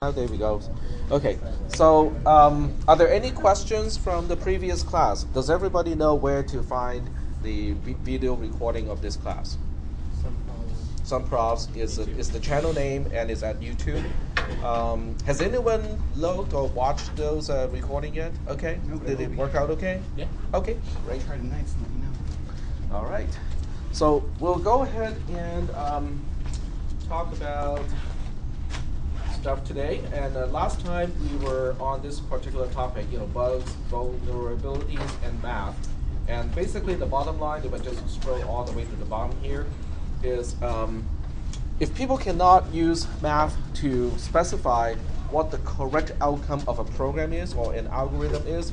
Oh, there we go. Okay, so are there any questions from the previous class? Does everybody know where to find the video recording of this class? Some profs is the channel name and is at YouTube. Has anyone looked or watched those recording yet? Okay, did it work out okay? Yeah. Okay, great. Try tonight, so let me know. All right, so we'll go ahead and talk about stuff today. And last time we were on this particular topic, bugs, vulnerabilities, and math. And basically the bottom line, if I just scroll all the way to the bottom here, is if people cannot use math to specify what the correct outcome of a program is or an algorithm is,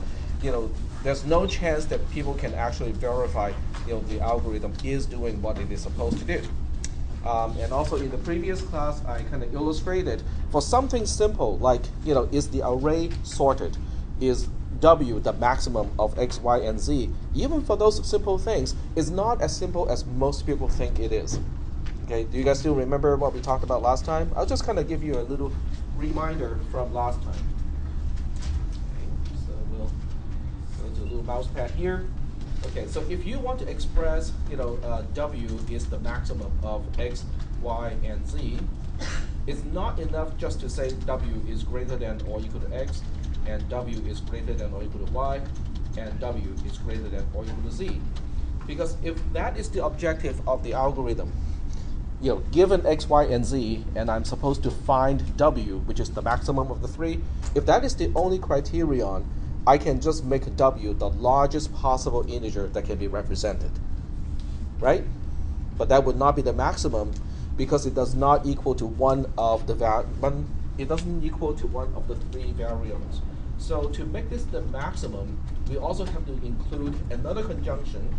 there's no chance that people can actually verify, the algorithm is doing what it is supposed to do. And also in the previous class, I kind of illustrated for something simple like, is the array sorted? Is W the maximum of X, Y, and Z? Even for those simple things, it's not as simple as most people think it is. Okay, do you guys still remember what we talked about last time? I'll just kind of give you a little reminder from last time. Okay, so we'll go to a little mouse pad here. Okay, so if you want to express, W is the maximum of X, Y, and Z, it's not enough just to say W is greater than or equal to X, and W is greater than or equal to Y, and W is greater than or equal to Z. Because if that is the objective of the algorithm, given X, Y, and Z, and I'm supposed to find W, which is the maximum of the three, if that is the only criterion, I can just make W the largest possible integer that can be represented, right? But that would not be the maximum because it does not equal to one of the it doesn't equal to one of the three variables. So to make this the maximum, we also have to include another conjunction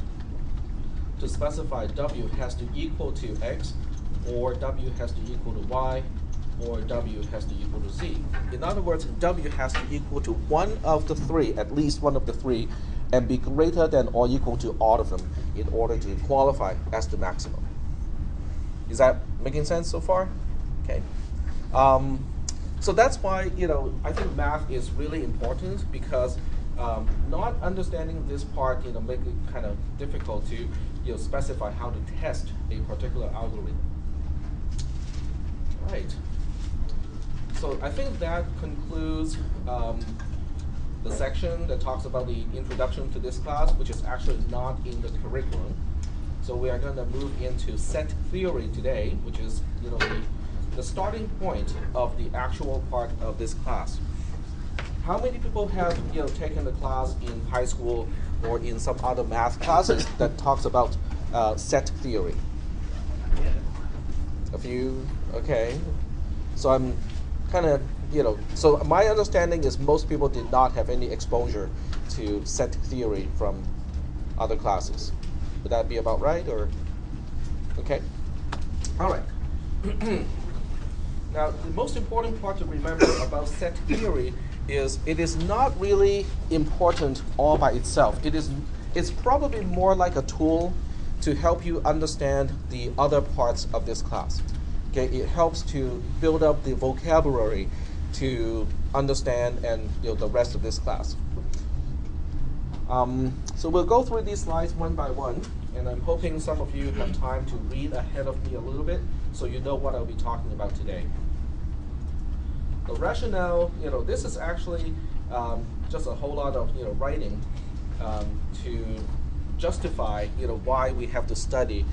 to specify W has to equal to X, or W has to equal to Y, or W has to equal to Z. In other words, W has to equal to one of the three, at least one of the three, and be greater than or equal to all of them in order to qualify as the maximum. Is that making sense so far? Okay. So that's why, I think math is really important because not understanding this part, make it kind of difficult to, specify how to test a particular algorithm. All right. So I think that concludes the section that talks about the introduction to this class, which is actually not in the curriculum. So we are going to move into set theory today, which is the starting point of the actual part of this class. How many people have taken the class in high school or in some other math classes that talks about set theory? A few, okay. So I'm kind of, so my understanding is most people did not have any exposure to set theory from other classes. Would that be about right, or? Okay. All right. Now, the most important part to remember about set theory is it is not really important all by itself. It's probably more like a tool to help you understand the other parts of this class. Okay, it helps to build up the vocabulary to understand and the rest of this class. So we'll go through these slides one by one, and I'm hoping some of you have time to read ahead of me a little bit so you know what I'll be talking about today. The rationale, this is actually just a whole lot of writing to justify why we have to study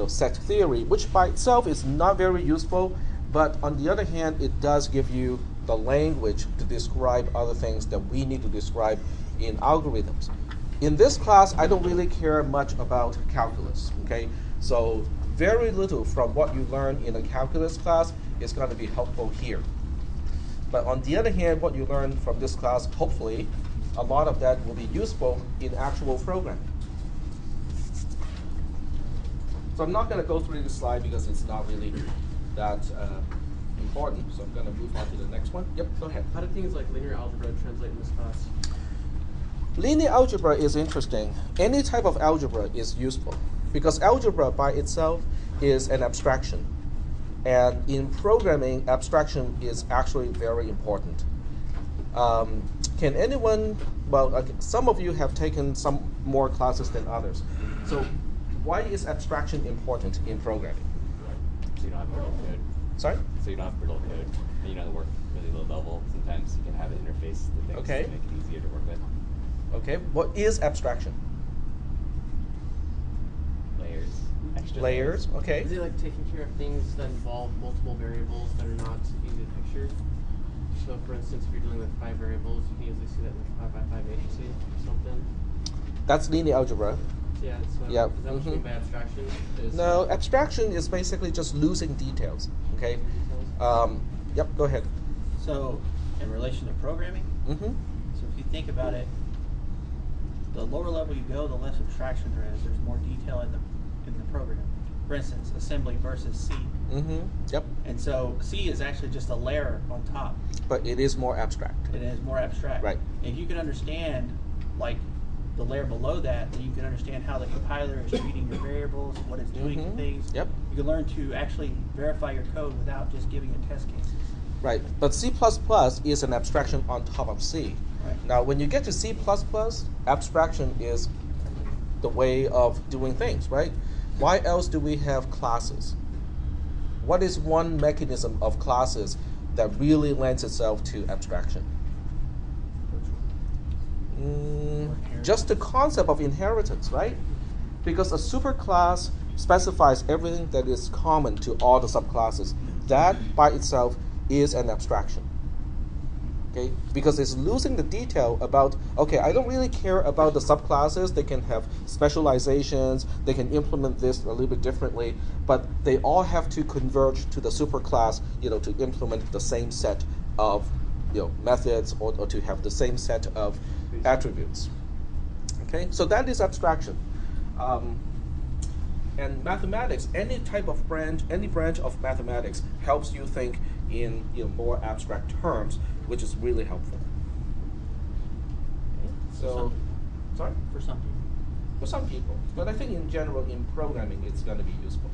set theory, which by itself is not very useful, but on the other hand, it does give you the language to describe other things that we need to describe in algorithms. In this class, I don't really care much about calculus, okay? So very little from what you learn in a calculus class is going to be helpful here. But on the other hand, what you learn from this class, hopefully, a lot of that will be useful in actual programming. So I'm not going to go through this slide because it's not really that important. So I'm going to move on to the next one. Yep, go ahead. How do things like linear algebra translate in this class? Linear algebra is interesting. Any type of algebra is useful because algebra by itself is an abstraction. And in programming, abstraction is actually very important. Can anyone, well, some of you have taken some more classes than others. So why is abstraction important in programming? So you don't have brittle code. Sorry? So you don't have brittle code. And you know, to work really low level, sometimes you can have an interface to things Okay. to make it easier to work with. Okay, what is abstraction? Layers. Extra Layers, okay. Is it like taking care of things that involve multiple variables that are not easy to picture? So for instance, if you're dealing with 5 variables, you can easily see that in like 5x5 matrix or something. That's linear algebra. Yeah, so Yep, is that what you mean mhm. by abstraction? Is, No, abstraction is basically just losing details, okay? Yep, go ahead. So, in relation to programming, Mm-hmm. so if you think about it, the lower level you go, the less abstraction there is. There's more detail in the program. For instance, assembly versus C. Mm-hmm. Yep. And so C is actually just a layer on top. But it is more abstract. It is more abstract. Right. If you can understand, like, the layer below that, then you can understand how the compiler is treating your variables, what it's doing to Mhm. things. Yep. You can learn to actually verify your code without just giving it test cases. Right. But C++ is an abstraction on top of C. Right. Now, when you get to C++, abstraction is the way of doing things, right? Why else do we have classes? What is one mechanism of classes that really lends itself to abstraction? Just the concept of inheritance, right? Because a superclass specifies everything that is common to all the subclasses. That by itself is an abstraction. Okay? Because it's losing the detail about, okay, I don't really care about the subclasses. They can have specializations. They can implement this a little bit differently. But they all have to converge to the superclass, to implement the same set of methods or to have the same set of attributes. Okay? So that is abstraction. And mathematics, any branch of mathematics helps you think in more abstract terms, which is really helpful. Okay, so, sorry? For some people. For some people, but I think in general in programming it's going to be useful.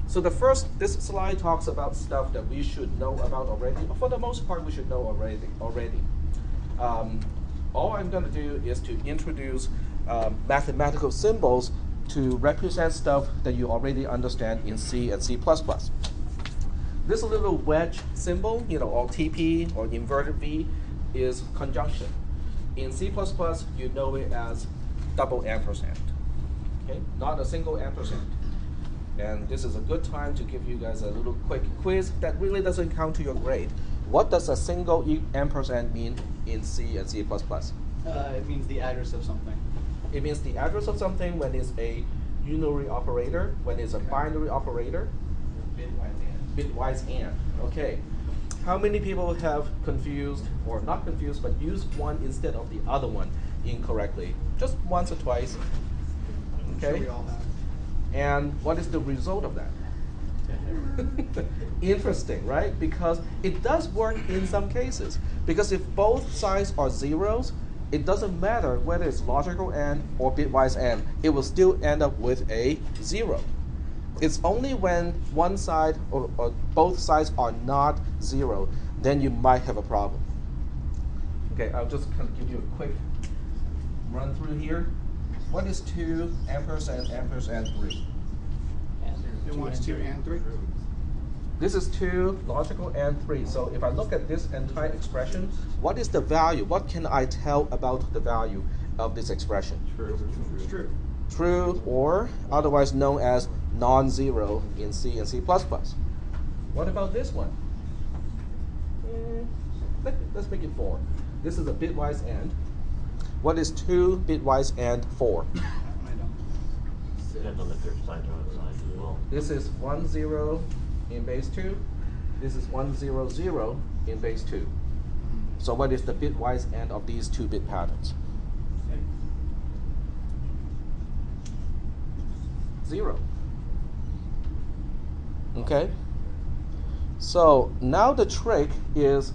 So this slide talks about stuff that we should know about already. For the most part, we should know already. All I'm going to do is to introduce mathematical symbols to represent stuff that you already understand in C and C++. This little wedge symbol, or TP or inverted V, is conjunction. In C++, you know it as double ampersand. Okay, not a single ampersand. And this is a good time to give you guys a little quick quiz that really doesn't count to your grade. What does a single ampersand mean in C and C++? It means the address of something. It means the address of something when it's a unary operator, when it's a binary operator. Bitwise and. Okay. How many people have confused, or not confused, but used one instead of the other one incorrectly? Just once or twice. Okay. Sure we all have. And what is the result of that? Interesting, right? Because it does work in some cases. Because if both sides are zeros, it doesn't matter whether it's logical AND or bitwise AND. It will still end up with a 0. It's only when one side or both sides are not 0, then you might have a problem. Okay, I'll just kind of give you a quick run through here. What is 2 ampersand 3? It wants 2 and 3. This is 2 logical and 3. So if I look at this entire expression, what is the value? What can I tell about the value of this expression? It's true. True, or otherwise known as non-zero in C and C++. What about this one? Let's make it 4. This is a bitwise AND. What is 2 bitwise AND 4? I don't. This is 1 0 in base 2. This is 1 0 0 in base 2. So what is the bitwise AND of these 2-bit patterns? 0. Okay. So now the trick is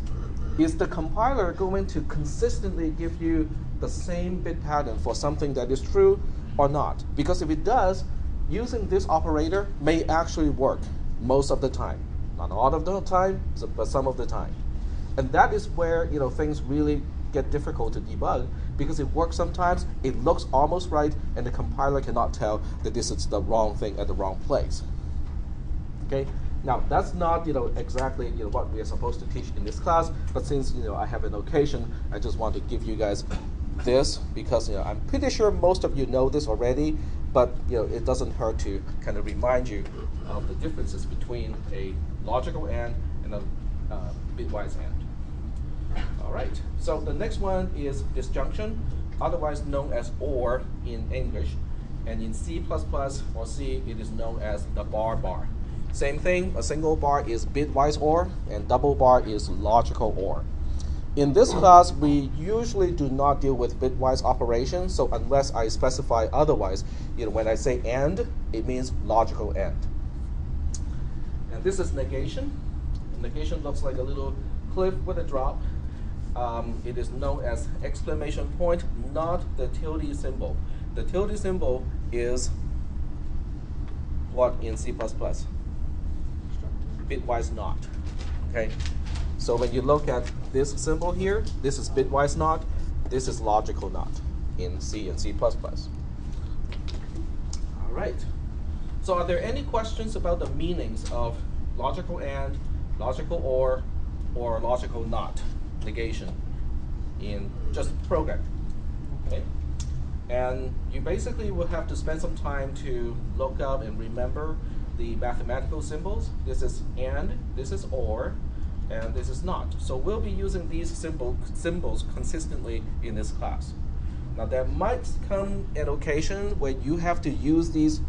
the compiler going to consistently give you the same bit pattern for something that is true or not? Because if it does, using this operator may actually work. most of the time. Not all of the time, but some of the time. And that is where things really get difficult to debug, because it works sometimes, it looks almost right, and the compiler cannot tell that this is the wrong thing at the wrong place. Okay. Now that's not exactly what we are supposed to teach in this class, but since I have an occasion, I just want to give you guys this, because I'm pretty sure most of you know this already, but it doesn't hurt to kind of remind you of the differences between a logical AND and a bitwise AND. All right, so the next one is disjunction, otherwise known as OR in English, and in C++ or C it is known as the bar. Same thing, a single bar is bitwise OR, and double bar is logical OR. In this class, we usually do not deal with bitwise operations, so unless I specify otherwise, when I say AND, it means logical AND. And this is negation. Negation looks like a little cliff with a drop. It is known as exclamation point, not the tilde symbol. The tilde symbol is what in C++? Bitwise not. Okay. So when you look at this symbol here, this is bitwise not, this is logical not in C and C++. All right. So are there any questions about the meanings of logical AND, logical OR logical NOT, negation, in just programming? Okay. And you basically will have to spend some time to look up and remember the mathematical symbols. This is AND, this is OR, and this is NOT. So we'll be using these symbols consistently in this class. Now there might come an occasion where you have to use these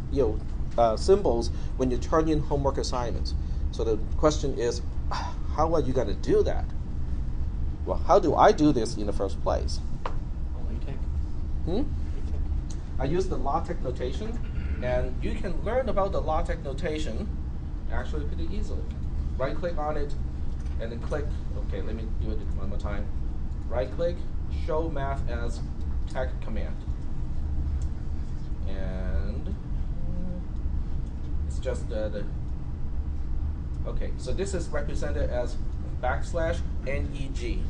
symbols when you turn in homework assignments. So the question is, how are you going to do that? Well, how do I do this in the first place? I use the Logitech Notation, and you can learn about the Logitech Notation actually pretty easily. Right click on it, and then click, okay, let me do it one more time. Right click, show math as tech command. And it's just okay, so this is represented as \neg.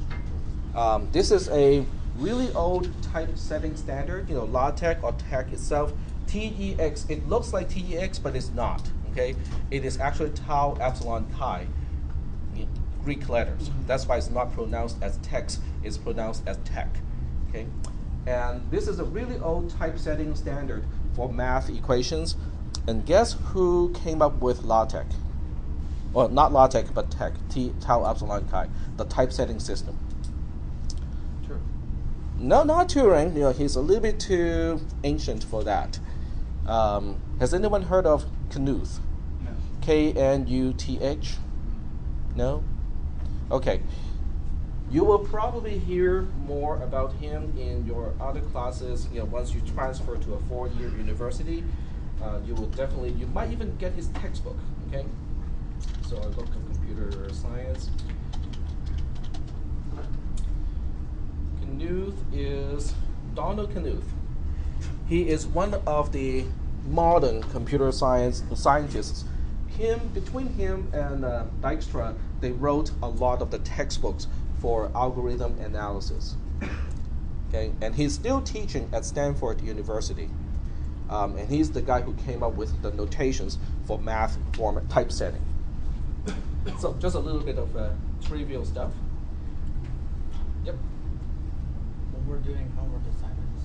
This is a really old typesetting standard, LaTeX or TeX itself. TEX, it looks like TEX, but it's not, okay? It is actually tau epsilon chi, Greek letters. That's why it's not pronounced as text, it's pronounced as tech, okay? And this is a really old typesetting standard for math equations. And guess who came up with LaTeX? Well, not LaTeX, but TeX, tau epsilon chi, the typesetting system. No, not Turing. He's a little bit too ancient for that. Has anyone heard of Knuth? No. K-N-U-T-H? No? Okay. You will probably hear more about him in your other classes. Once you transfer to a 4-year university, you will definitely, you might even get his textbook. Okay. So I look at computer science. Knuth is Donald Knuth. He is one of the modern computer scientists. Between him and Dijkstra, they wrote a lot of the textbooks for algorithm analysis. Okay, and he's still teaching at Stanford University. And he's the guy who came up with the notations for math format typesetting. So just a little bit of trivial stuff. Yep. When we're doing homework assignments,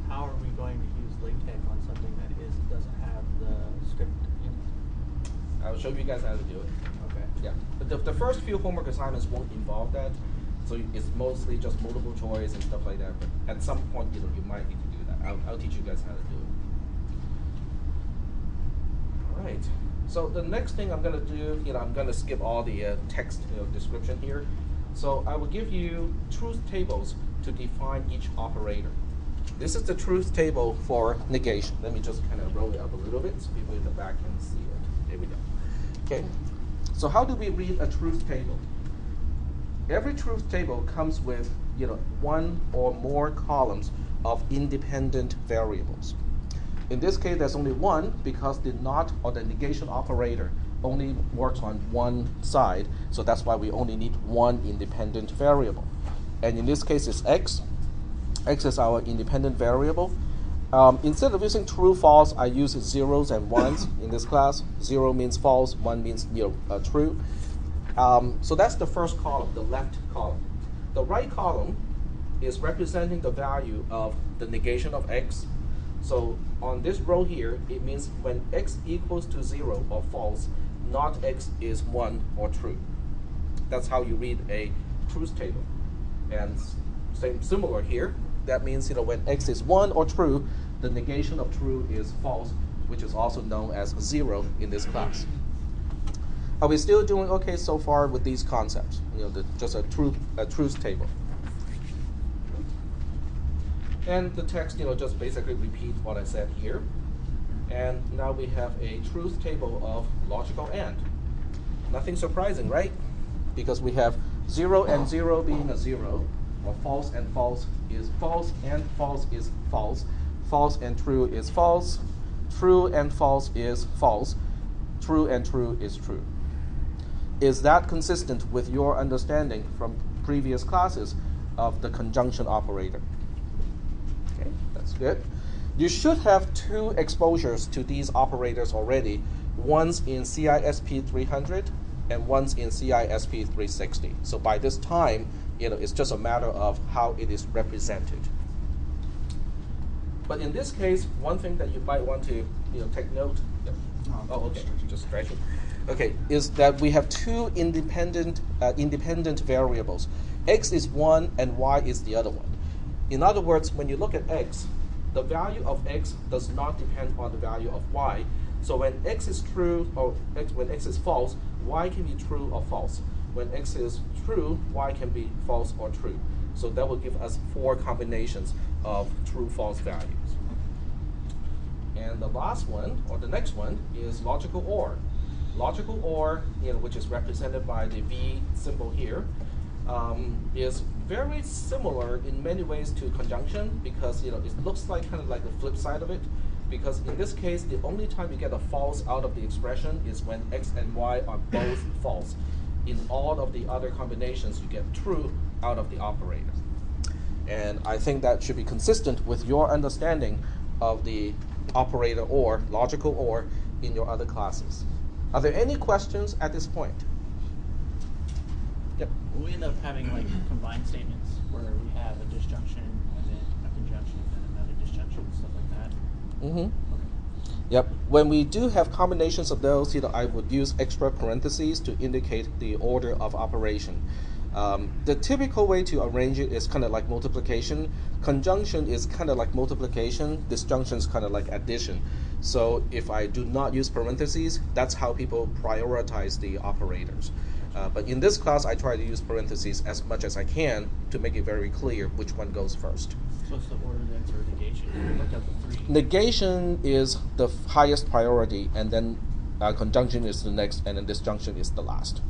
how are we going to use LaTeX on something that doesn't have the script in it? I'll show you guys how to do it. Okay. Yeah, but the first few homework assignments won't involve that, so it's mostly just multiple choice and stuff like that. But at some point, you might need to do that. I'll teach you guys how to do it. All right. So the next thing I'm going to do, I'm going to skip all the text description here. So I will give you truth tables to define each operator. This is the truth table for negation. Let me just kind of roll it up a little bit so people in the back can see it. There we go. Okay. So how do we read a truth table? Every truth table comes with, one or more columns of independent variables. In this case, there's only one because the not or the negation operator only works on one side, so that's why we only need one independent variable. And in this case, it's x. X is our independent variable. Instead of using true, false, I use zeros and ones in this class. 0 means false, 1 means true. So that's the first column, the left column. The right column is representing the value of the negation of x. So on this row here, it means when x equals to 0 or false, not x is 1 or true. That's how you read a truth table. And similar here, that means when x is 1 or true, the negation of true is false, which is also known as 0 in this class. Are we still doing okay so far with these concepts? Just a truth table. And the text, just basically repeat what I said here. And now we have a truth table of logical AND. Nothing surprising, right? Because we have 0 and 0 being a 0, or false and false is false, and false is false. False and true is false. True and false is false. True and true is true. Is that consistent with your understanding from previous classes of the conjunction operator? Okay, that's good. You should have 2 exposures to these operators already, one's in CISP 300 and one's in CISP 360. So by this time, it's just a matter of how it is represented. But in this case, one thing that you might want to take note. Oh, okay, just stretching. Okay, is that we have 2 independent variables. X is one and y is the other one. In other words, when you look at x, the value of x does not depend on the value of y. So when x is true, or when x is false, y can be true or false. When x is true, y can be false or true. So that will give us 4 combinations of true, false values. And the last one, or the next one, is logical OR. Logical OR, which is represented by the V symbol here, is very similar in many ways to conjunction because it looks like kind of like the flip side of it. Because in this case, the only time you get a false out of the expression is when x and y are both false. In all of the other combinations, you get true out of the operator. And I think that should be consistent with your understanding of the operator OR, logical OR, in your other classes. Are there any questions at this point? Yep. We end up having like combined statements where we have a disjunction and then a conjunction and then another disjunction, stuff like that. Mm-hmm. Okay. Yep. When we do have combinations of those, I would use extra parentheses to indicate the order of operation. The typical way to arrange it is kind of like multiplication. Conjunction is kind of like multiplication. Disjunction is kind of like addition. So if I do not use parentheses, that's how people prioritize the operators. But in this class, I try to use parentheses as much as I can to make it very clear which one goes first. So what's the order then for negation? Look at the 3. Negation is the highest priority, and then conjunction is the next, and then disjunction is the last.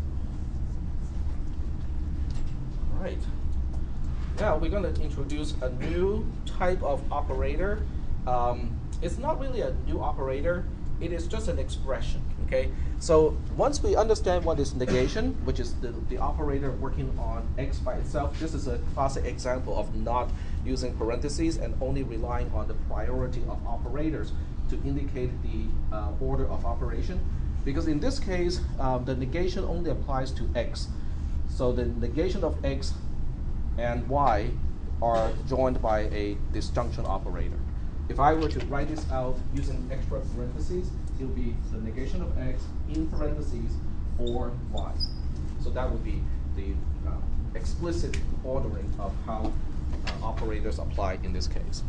All right. Now we're going to introduce a new type of operator. It's not really a new operator. It is just an expression, okay? So once we understand what is negation, which is the operator working on x by itself, this is a classic example of not using parentheses and only relying on the priority of operators to indicate the order of operation. Because in this case, the negation only applies to x. So the negation of x and y are joined by a disjunction operator. If I were to write this out using extra parentheses, it will be the negation of x in parentheses or y. So that would be the explicit ordering of how operators apply in this case.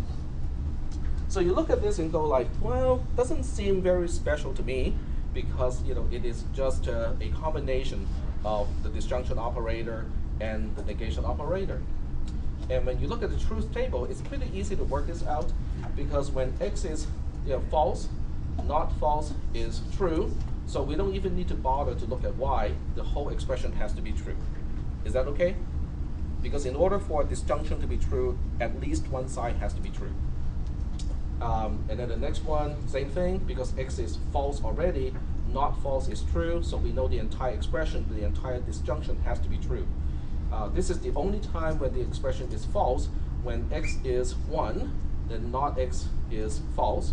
So you look at this and go like, well, doesn't seem very special to me because it is just a combination of the disjunction operator and the negation operator. And when you look at the truth table, it's pretty easy to work this out because when x is false, not false is true. So we don't even need to bother to look at y. The whole expression has to be true. Is that okay? Because in order for a disjunction to be true, at least one side has to be true. And then the next one, same thing, because x is false already, not false is true, so we know the entire expression, the entire disjunction has to be true. This is the only time when the expression is false. When x is 1, then not x is false.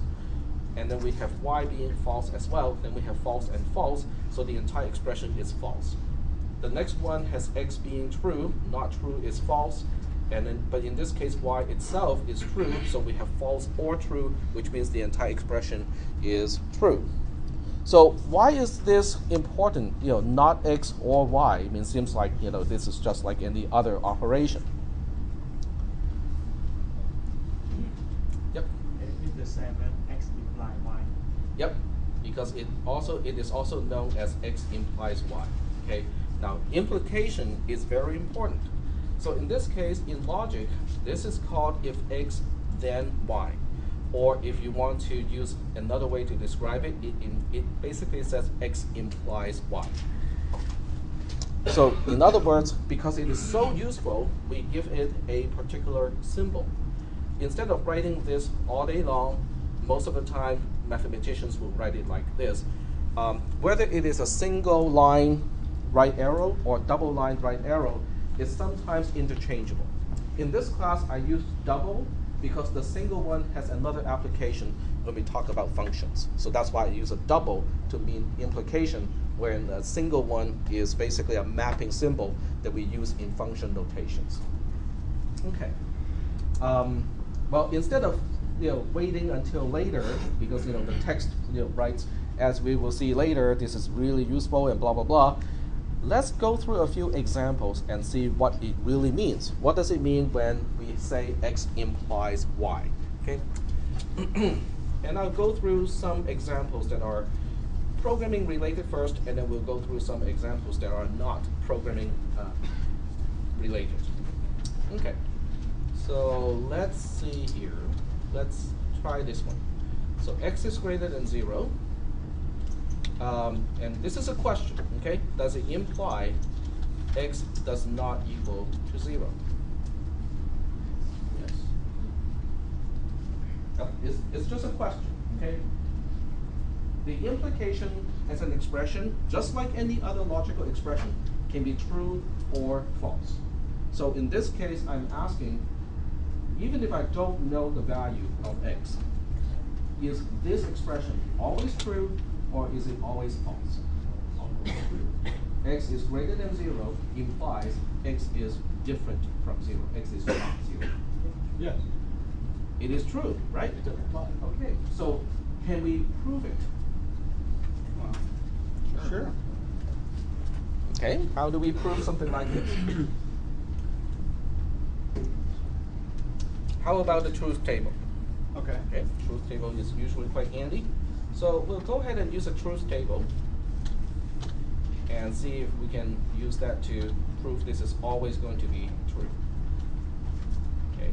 And then we have y being false as well, then we have false and false, so the entire expression is false. The next one has x being true, not true is false, and then, but in this case y itself is true, so we have false or true, which means the entire expression is true. So why is this important? Not x or y. I mean, it seems like this is just like any other operation. Yep. It is the same when x implies y. Yep. Because it is also known as x implies y. Okay. Now implication is very important. So in this case, in logic, this is called if x then y. Or if you want to use another way to describe it, it basically says x implies y. So in other words, because it is so useful, we give it a particular symbol. Instead of writing this all day long, most of the time mathematicians will write it like this. Whether it is a single line right arrow or double line right arrow is sometimes interchangeable. In this class, I use double because the single one has another application when we talk about functions. So that's why I use a double to mean implication, wherein the single one is basically a mapping symbol that we use in function notations. Okay. Well, instead of waiting until later, because the text writes, as we will see later, this is really useful and blah blah blah. Let's go through a few examples and see what it really means. What does it mean when we say x implies y? Okay. And I'll go through some examples that are programming related first, and then we'll go through some examples that are not programming related. Okay. So let's see here. Let's try this one. So x is greater than 0. And this is a question, okay? Does it imply x does not equal to 0? Yes. It's just a question, okay? The implication as an expression, just like any other logical expression, can be true or false. So in this case, I'm asking, even if I don't know the value of x, is this expression always true or is it always false? X is greater than 0 implies x is different from 0. X is not 0. Yes. It is true, right? Okay, so can we prove it? Well, sure. Okay, how do we prove something like this? How about the truth table? Okay. Okay, truth table is usually quite handy. So we'll go ahead and use a truth table and see if we can use that to prove this is always going to be true. Okay.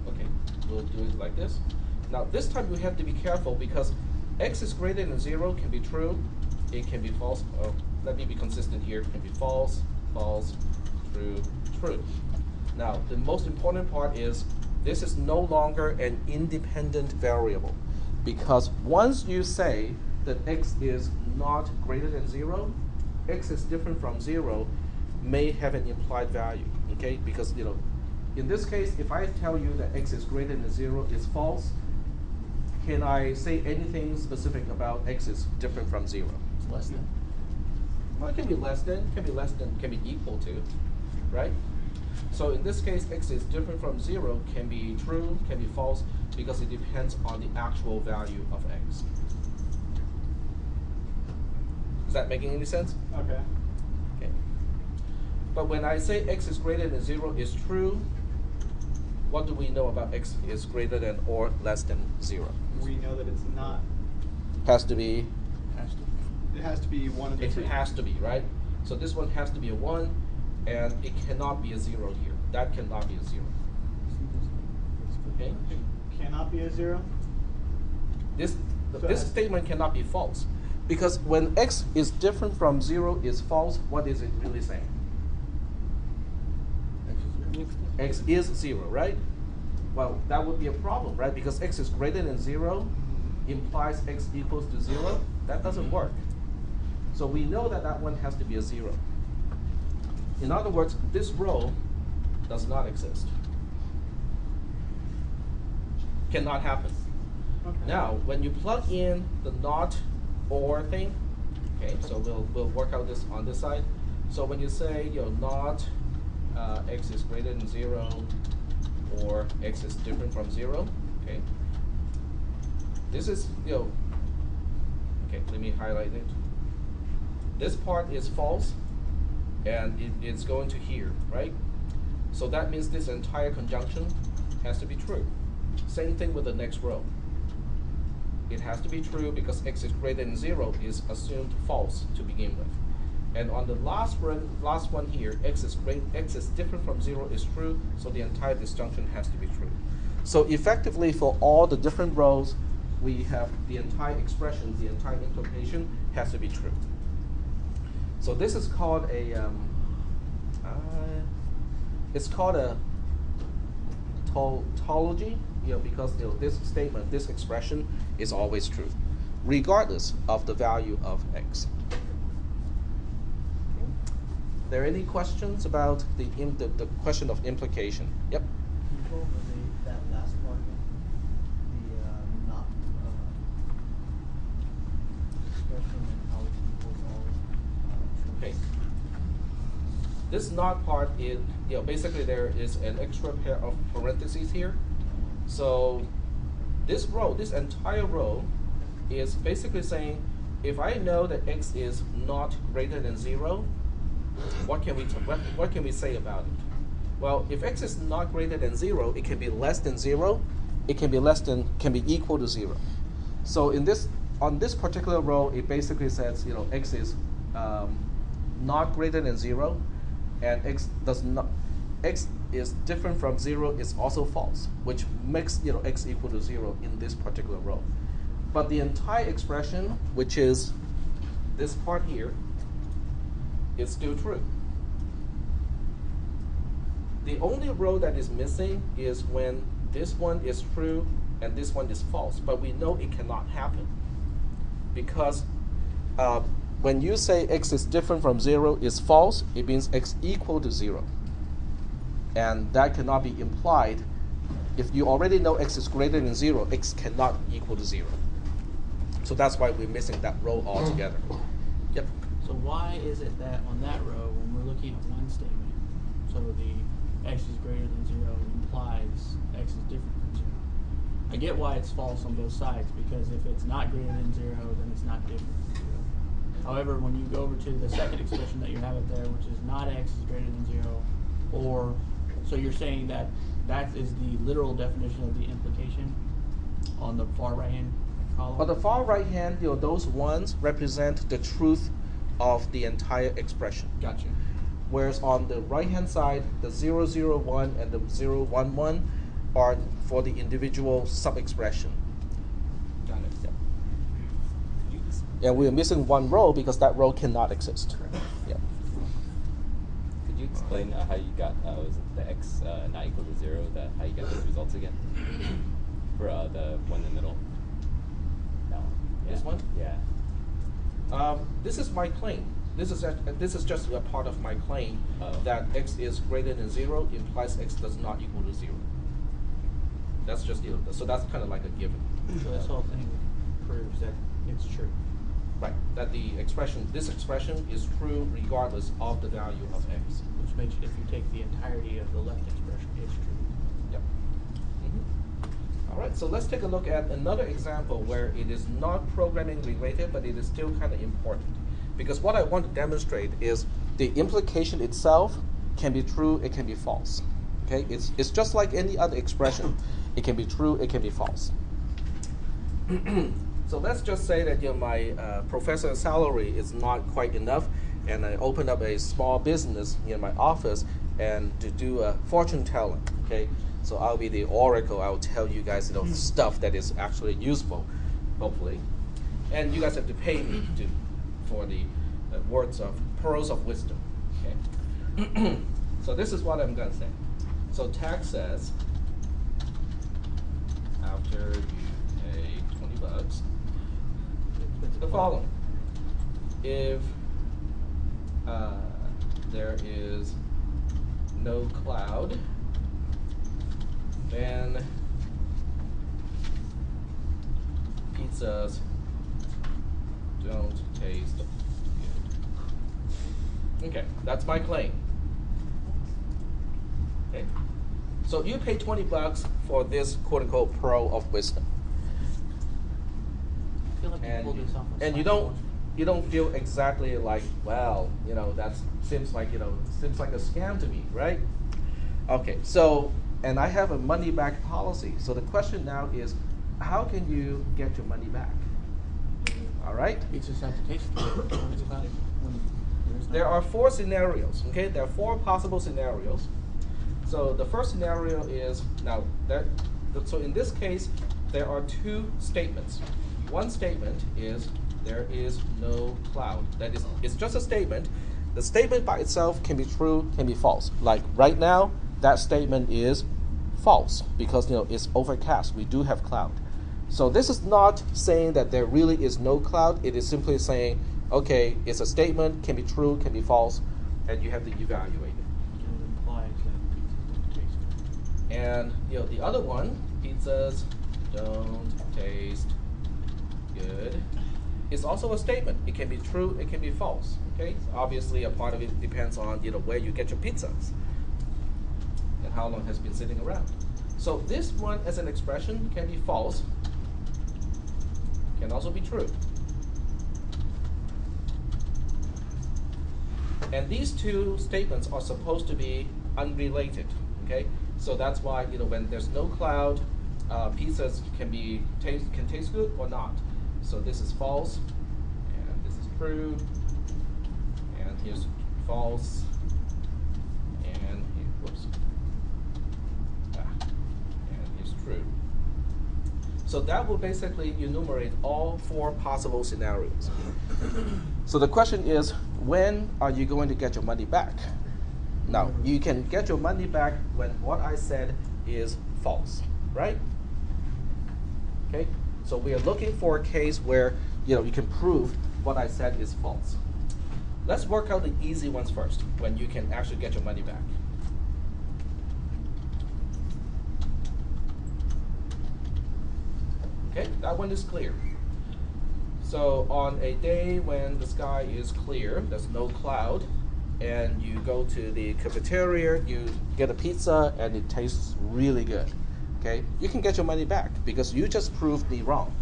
Okay, we'll do it like this. Now this time we have to be careful because x is greater than 0 can be true, it can be false. Oh, let me be consistent here. It can be false, false, true, true. Now the most important part is this is no longer an independent variable, because once you say that x is not greater than 0, x is different from 0 may have an implied value, okay? Because in this case, if I tell you that x is greater than 0 is false, can I say anything specific about x is different from 0? It's less than. Well, it can be less than, can be equal to, right? So in this case, x is different from 0 can be true, can be false, because it depends on the actual value of x. Is that making any sense? Okay. Okay. But when I say x is greater than 0 is true, what do we know about x is greater than or less than 0? We know that it's not. Has to be? It has to be one of the It two. has to be, right? So this one has to be a 1, and it cannot be a 0 here. That cannot be a 0. Okay? It cannot be a 0. This So this as- statement cannot be false, because when x is different from 0 is false, what is it really saying? X is 0, right? Well, that would be a problem, right? Because x is greater than 0 implies x equals to 0. That doesn't work. So we know that that one has to be a 0. In other words, this row does not exist. Cannot happen. Okay. Now, when you plug in the not or thing, okay, so we'll work out this on this side. So when you say, not x is greater than 0 or x is different from 0, okay, this is, okay, let me highlight it. This part is false, and it's going to here, right? So that means this entire conjunction has to be true. Same thing with the next row. It has to be true because x is greater than 0 is assumed false to begin with. And on the last one here, x is different from 0 is true, so the entire disjunction has to be true. So effectively, for all the different rows, we have the entire expression, the entire implication has to be true. So this is called a it's called a tautology, because this statement, this expression is always true, regardless of the value of x. There any questions about the question of implication? Yep. Can you go over that last part again? The not expression and how it equals all Okay. This not part is, basically there is an extra pair of parentheses here. So this row, this entire row, is basically saying, if I know that x is not greater than 0, what can we say about it? Well, if x is not greater than 0, it can be less than 0. It can be equal to 0. So on this particular row, it basically says, x is not greater than 0, and x is different from 0 is also false, which makes x equal to 0 in this particular row. But the entire expression, which is this part here, is still true. The only row that is missing is when this one is true and this one is false. But we know it cannot happen because when you say x is different from 0 is false, it means x equal to 0. And that cannot be implied. If you already know x is greater than 0, x cannot equal to 0. So that's why we're missing that row altogether. Yep. So why is it that on that row, when we're looking at one statement, so the x is greater than 0 implies x is different from 0? I get why it's false on both sides, because if it's not greater than 0, then it's not different from 0. However, when you go over to the second expression that you have it there, which is not x is greater than 0, or, so you're saying that that is the literal definition of the implication on the far right-hand column? On the far right-hand, those ones represent the truth of the entire expression. Gotcha. Whereas on the right-hand side, the 001 and the 011 are for the individual sub-expression. Got it. Yeah. And we're missing one row because that row cannot exist. Yeah. Could you explain how you got was it the x not equal to 0? How you got those results again for the one in the middle? No. Yeah. This one? Yeah. This is my claim. This is just a part of my claim that x is greater than 0 implies x does not equal to 0. That's just so that's kind of like a given. So this whole thing proves that it's true. Right. That this expression is true regardless of the value of x. Which makes, if you take the entirety of the left expression, it's true. Yep. All right, so let's take a look at another example where it is not programming related, but it is still kind of important. Because what I want to demonstrate is the implication itself can be true, it can be false. Okay, it's just like any other expression. It can be true, it can be false. So let's just say that my professor's salary is not quite enough, and I open up a small business in my office and to do a fortune telling. Okay, so I'll be the oracle. I'll tell you guys stuff that is actually useful, hopefully, and you guys have to pay me for the words of pearls of wisdom. Okay, so this is what I'm gonna say. So text says, after you pay $20, the following. If there is no cloud, then pizzas don't taste good. Okay, that's my claim. Okay, so you pay $20 for this quote-unquote pearl of wisdom, I feel like you pulled this off of and you don't feel exactly like, well, that seems like a scam to me, right? Okay, so and I have a money back policy. So the question now is, how can you get your money back? All right. You just have to taste it. When it's cloudy, when there's no- There are 4 scenarios. Okay, there are 4 possible scenarios. So the first scenario is now that. So in this case, there are 2 statements. One statement is there is no cloud. That is, it's just a statement. The statement by itself can be true, can be false. Like right now, that statement is false because it's overcast. We do have cloud. So this is not saying that there really is no cloud. It is simply saying, okay, it's a statement, can be true, can be false, and you have to evaluate it. It implies that pizzas don't taste good. And the other one, pizzas don't taste good, is also a statement. It can be true, it can be false. Okay, so obviously a part of it depends on where you get your pizzas and how long it has been sitting around. So this one as an expression can be false, can also be true. And these 2 statements are supposed to be unrelated. Okay, so that's why when there's no cloud, pizzas can taste good or not. So this is false, and this is true, and here's false, and here's true. So that will basically enumerate all 4 possible scenarios. So the question is, when are you going to get your money back? Now, you can get your money back when what I said is false, right? Okay, so we are looking for a case where you can prove what I said is false. Let's work out the easy ones first, when you can actually get your money back. Okay, that one is clear. So on a day when the sky is clear, there's no cloud, and you go to the cafeteria, you get a pizza, and it tastes really good. Okay, you can get your money back because you just proved me wrong.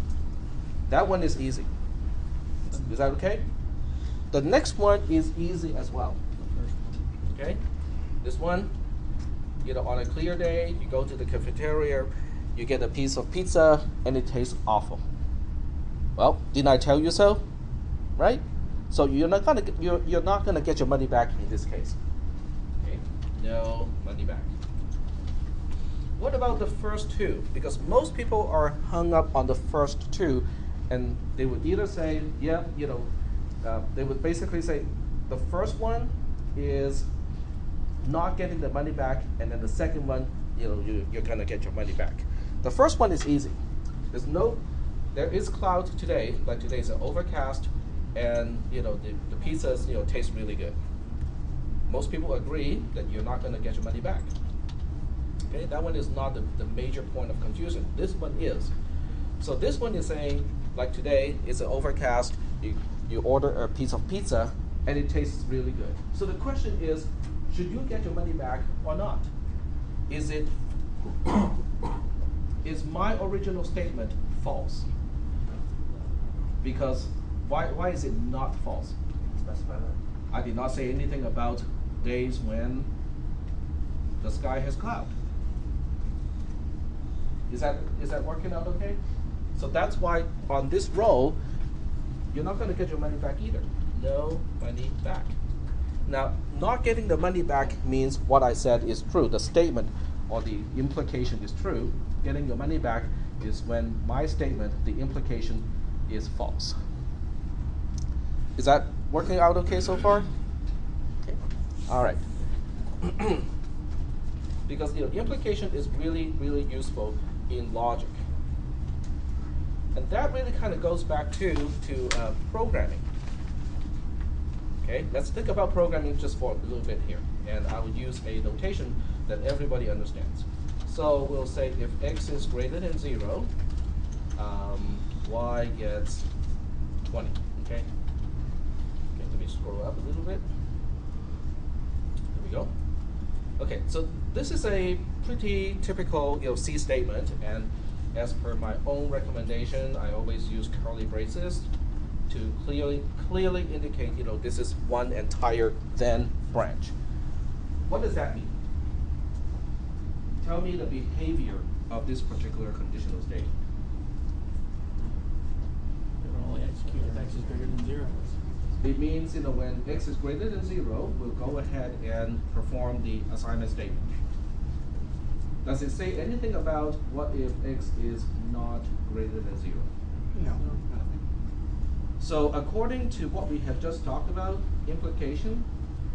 That one is easy. Is that okay? The next one is easy as well. Okay, this one, on a clear day, you go to the cafeteria, you get a piece of pizza, and it tastes awful. Well, didn't I tell you so? Right? So you're not gonna get your money back in this case. Okay, no money back. What about the first 2? Because most people are hung up on the first 2, and they would either say, yeah, they would basically say the first one is not getting the money back, and then the second one, you're gonna get your money back. The first one is easy. There is cloud today, like today is overcast, and the pizzas taste really good. Most people agree that you're not gonna get your money back. Okay, that one is not the major point of confusion. This one is. So this one is saying, like today, it's an overcast, you order a piece of pizza, and it tastes really good. So the question is, should you get your money back or not? Is my original statement false? Because why is it not false? Specify that. I did not say anything about days when the sky has cloud. Is that working out okay? So that's why on this row, you're not going to get your money back either. No money back. Now, not getting the money back means what I said is true. The statement or the implication is true. Getting your money back is when my statement, the implication, is false. Is that working out okay so far? Okay. All right. Because implication is really, really useful in logic. And that really kind of goes back to programming. Okay, let's think about programming just for a little bit here. And I will use a notation that everybody understands. So we'll say if x is greater than 0, y gets 20. Okay? Let me scroll up a little bit. There we go. Okay, so this is a pretty typical C statement, and as per my own recommendation, I always use curly braces to clearly indicate this is one entire then branch. What does that mean? Tell me the behavior of this particular conditional statement. It will only execute if x is greater than 0. It means when x is greater than 0, we'll go ahead and perform the assignment statement. Does it say anything about what if x is not greater than 0? No, nothing. So according to what we have just talked about, implication,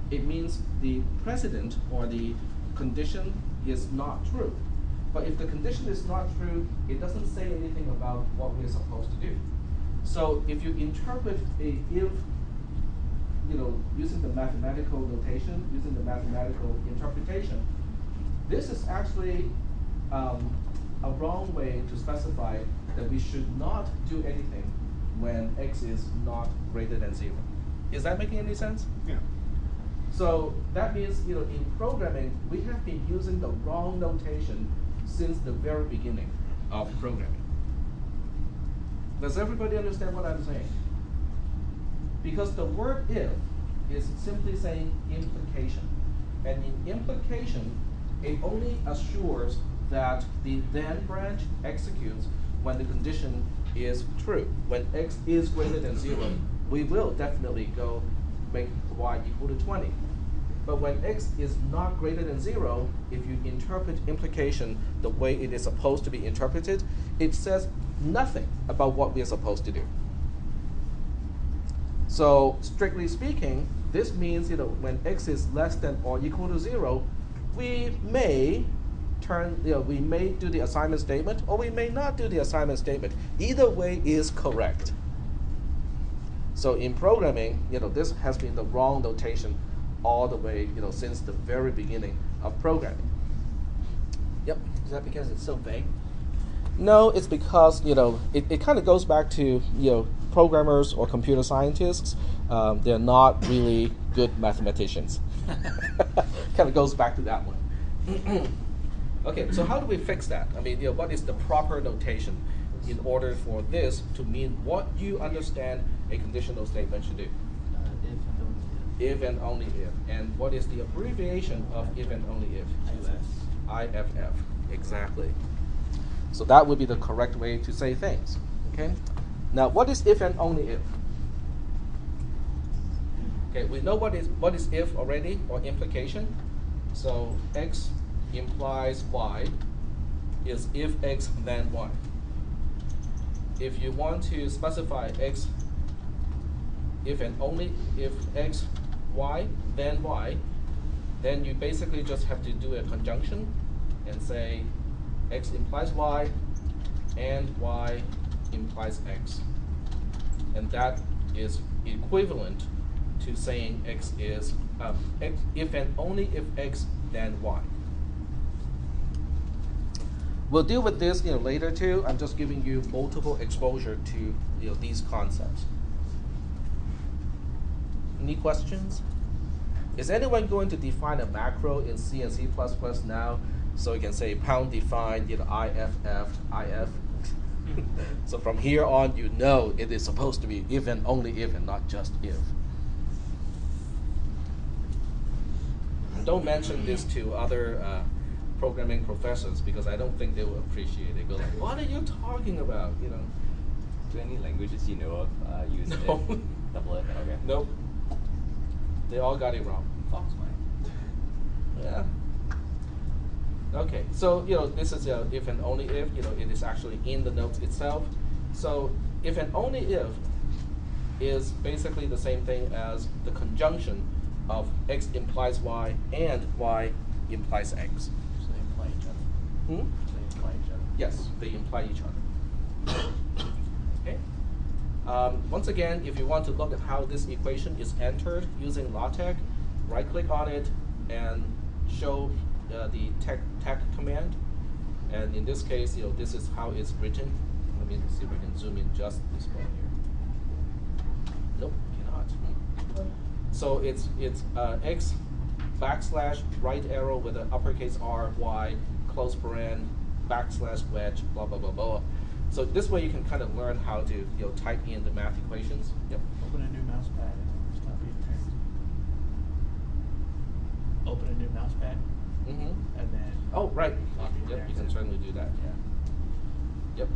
it means the precedent or the condition is not true. But if the condition is not true, it doesn't say anything about what we're supposed to do. So if you interpret a if, using the mathematical notation, using the mathematical interpretation, this is actually a wrong way to specify that we should not do anything when x is not greater than 0. Is that making any sense? Yeah. So that means, in programming, we have been using the wrong notation since the very beginning of programming. Does everybody understand what I'm saying? Because the word if is simply saying implication. And in implication, it only assures that the then branch executes when the condition is true. When x is greater than 0, we will definitely go make y equal to 20. But when x is not greater than 0, if you interpret implication the way it is supposed to be interpreted, it says nothing about what we are supposed to do. So strictly speaking, this means when x is less than or equal to 0, we may we may do the assignment statement, or we may not do the assignment statement. Either way is correct. So in programming, this has been the wrong notation all the way, since the very beginning of programming. Yep. Is that because it's so vague? No, it's because it kind of goes back to programmers or computer scientists. They're not really good mathematicians. Kind of goes back to that one. Okay, so how do we fix that? I mean, what is the proper notation in order for this to mean what you understand a conditional statement should do? If and only if. And what is the abbreviation of if and only if? IFF. Exactly. So that would be the correct way to say things. Okay. Now, what is if and only if? Okay, we know what is if already, or implication. So x implies y is if x then y. If you want to specify x if and only if x, y, then y, then you basically just have to do a conjunction and say x implies y and y implies x. And that is equivalent to saying x is x, if and only if x, then y. We'll deal with this later too. I'm just giving you multiple exposure to these concepts. Any questions? Is anyone going to define a macro in C and C++ now? So you can say pound define IFF, IF. So from here on, it is supposed to be if and only if and not just if. Don't mention this to other programming professors because I don't think they will appreciate it. Go like, what are you talking about? Do any languages you know of use No. if, double if? Okay. Nope. They all got it wrong. Fox might. Yeah. Okay, so this is if and only if. It is actually in the notes itself. So if and only if is basically the same thing as the conjunction of x implies y and y implies x. So they imply each other. Hmm? So they imply each other. Yes, they imply each other. Once again, if you want to look at how this equation is entered using LaTeX, right-click on it and show the tech command. And in this case, this is how it's written. Let me see if I can zoom in just this one here. Nope, cannot. So it's x / right arrow with an uppercase R, Y, close paren, / wedge, blah, blah, blah, blah. So this way you can kind of learn how to type in the math equations. Yep. Open a new mouse pad and stop being parent. Open a new mouse pad. Mm-hmm. And then. Oh, right. Copy Yep, there. you can certainly do that. Yeah. Yep.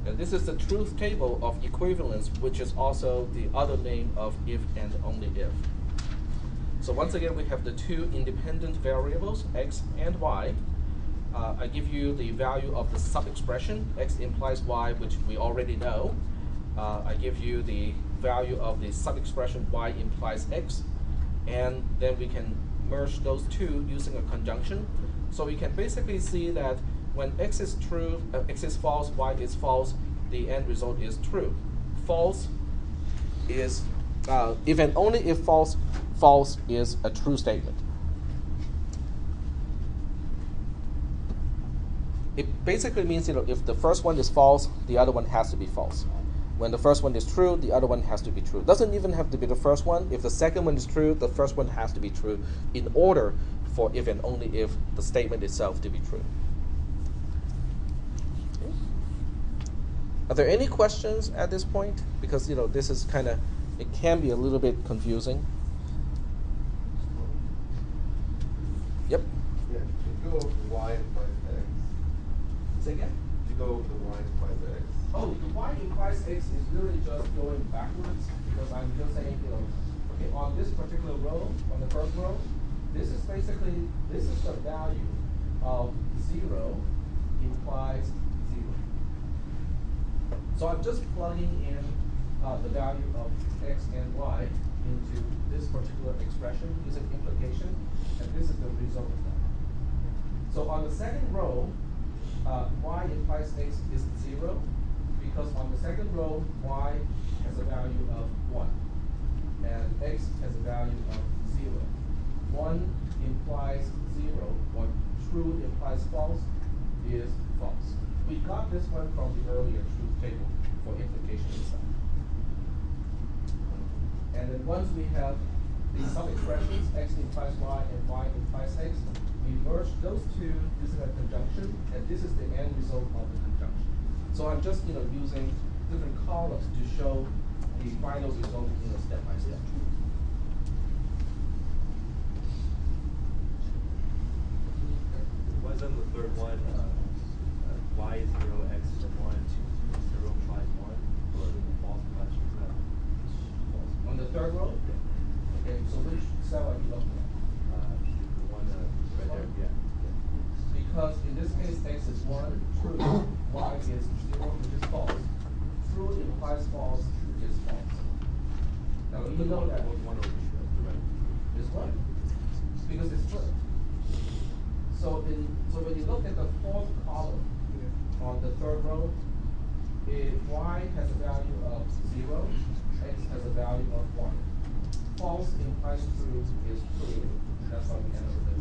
And this is the truth table of equivalence, which is also the other name of if and only if. So once again, we have the two independent variables, x and y. I give you the value of the sub-expression, x implies y, which we already know. I give you the value of the sub-expression y implies x, and then we can merge those two using a conjunction. So we can basically see that when x is true, x is false, y is false, the end result is true. False is, if and only if false, false is a true statement. It basically means if the first one is false, the other one has to be false. When the first one is true, the other one has to be true. Doesn't even have to be the first one. If the second one is true, the first one has to be true in order for if and only if the statement itself to be true. Okay. Are there any questions at this point? Because this is it can be a little bit confusing. Yep. Yeah, you go over y implies x. Say again? You go over the y implies x. Oh, the y implies x is really just going backwards because I'm just saying, okay, on this particular row, on the first row, this is the value of 0 implies 0. So I'm just plugging in the value of x and y into this particular expression using implication, and this is the result of that. So on the second row, y implies x is 0, because on the second row, y has a value of 1, and x has a value of 0. 1 implies 0, or true implies false is false. We got this one from the earlier truth table for implication itself. And then once we have the sub-expressions, x implies y and y implies x, we merge those two using a conjunction, and this is the end result of the conjunction. So I'm just using different columns to show the final result step by step. Why is on the third one, y is 0, x is 1, 0 implies 1, or false implies true? False. On the third row? Okay, so which cell are you looking at? The one right there, yeah. Because in this case, x is 1, true, y is 0, which is false. True implies false, is false. Now you know that. One over the right. Is what? Because it's flipped. So when you look at the fourth column on the third row, if y has a value of 0, x has a value of 1. False implies true is true. That's how we end up with it.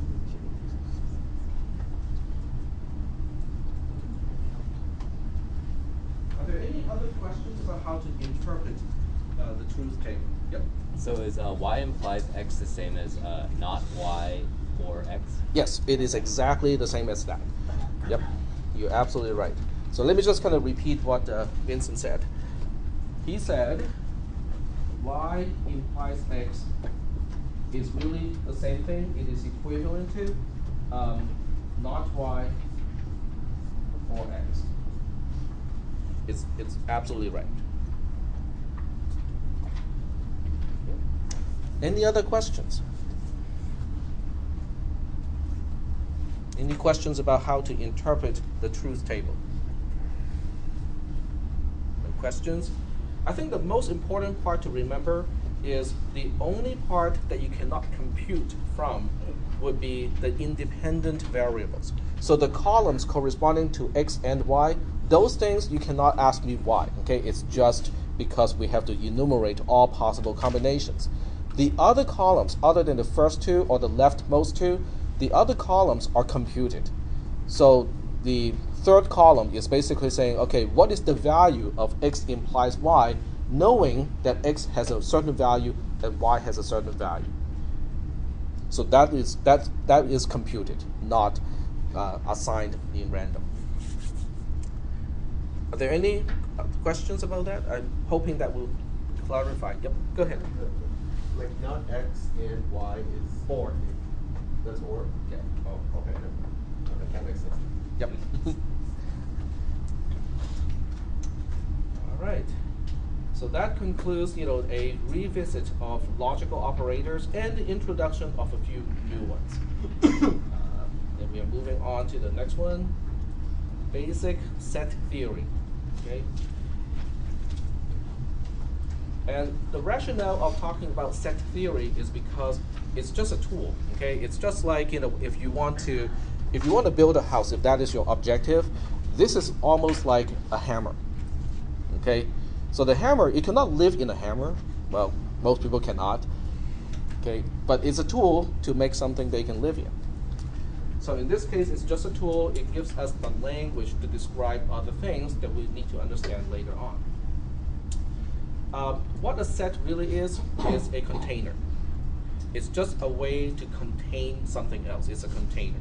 Are there any other questions about how to interpret the truth table? Yep. So is y implies x the same as not y or x? Yes, it is exactly the same as that. Yep, you're absolutely right. So let me just kind of repeat what Vincent said. He said y implies x is really the same thing. It is equivalent to not y or x. It's absolutely right. Any other questions? Any questions about how to interpret the truth table? No questions? I think the most important part to remember is the only part that you cannot compute from would be the independent variables. So the columns corresponding to x and y, those things you cannot ask me why, okay? It's just because we have to enumerate all possible combinations. The other columns, other than the first two or the leftmost two, the other columns are computed. So the third column is basically saying, okay, what is the value of x implies y, knowing that x has a certain value and y has a certain value. So that is computed, not assigned in random. Are there any questions about that? I'm hoping that will clarify. Yep, go ahead. Like not x and y is Or. That's or? Yeah. Oh, okay. Okay, that makes sense. Yep. All right. So that concludes, a revisit of logical operators and the introduction of a few new ones. Then we are moving on to the next one, basic set theory. Okay. And the rationale of talking about set theory is because it's just a tool. Okay, it's just like if you want to build a house, if that is your objective, this is almost like a hammer. Okay, so the hammer, you cannot live in a hammer. Well, most people cannot. Okay, but it's a tool to make something they can live in. So in this case, it's just a tool. It gives us the language to describe other things that we need to understand later on. What a set really is a container. It's just a way to contain something else. It's a container.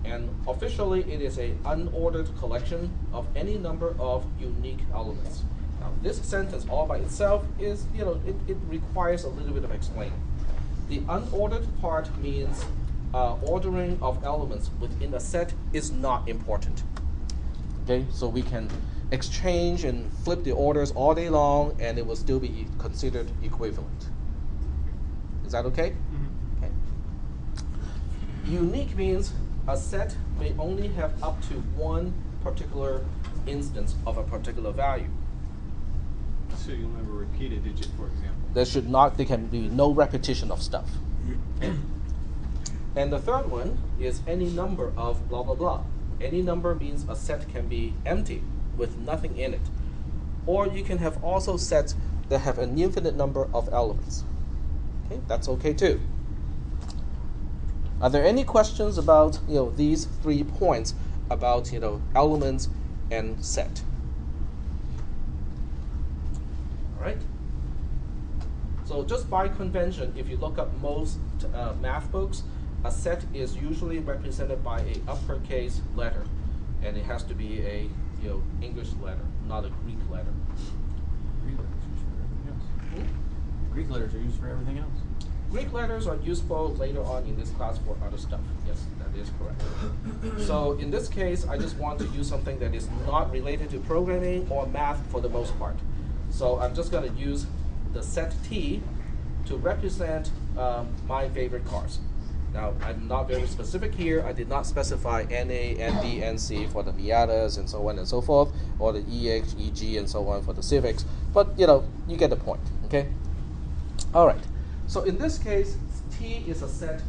And officially, it is an unordered collection of any number of unique elements. Now, this sentence all by itself is, it requires a little bit of explaining. The unordered part means ordering of elements within a set is not important. Okay, so we can exchange and flip the orders all day long, and it will still be considered equivalent. Is that okay? Mm-hmm. Okay. Unique means a set may only have up to one particular instance of a particular value. So you'll never repeat a digit, for example. There can be no repetition of stuff. Okay. And the third one is any number of blah, blah, blah. Any number means a set can be empty with nothing in it. Or you can have also sets that have an infinite number of elements. Okay, that's okay too. Are there any questions about these 3 points about elements and set? All right. So just by convention, if you look up most math books, a set is usually represented by a uppercase letter, and it has to be a English letter, not a Greek letter. Greek letters are used for everything else. Greek letters are used for everything else. Greek letters are useful later on in this class for other stuff. Yes, that is correct. So in this case, I just want to use something that is not related to programming or math for the most part. So I'm just going to use the set T to represent my favorite cars. Now, I'm not very specific here. I did not specify NA, NB, NC for the Miatas and so on and so forth, or the EH, EG, and so on for the Civics. But, you get the point, okay? All right. So in this case, T is a set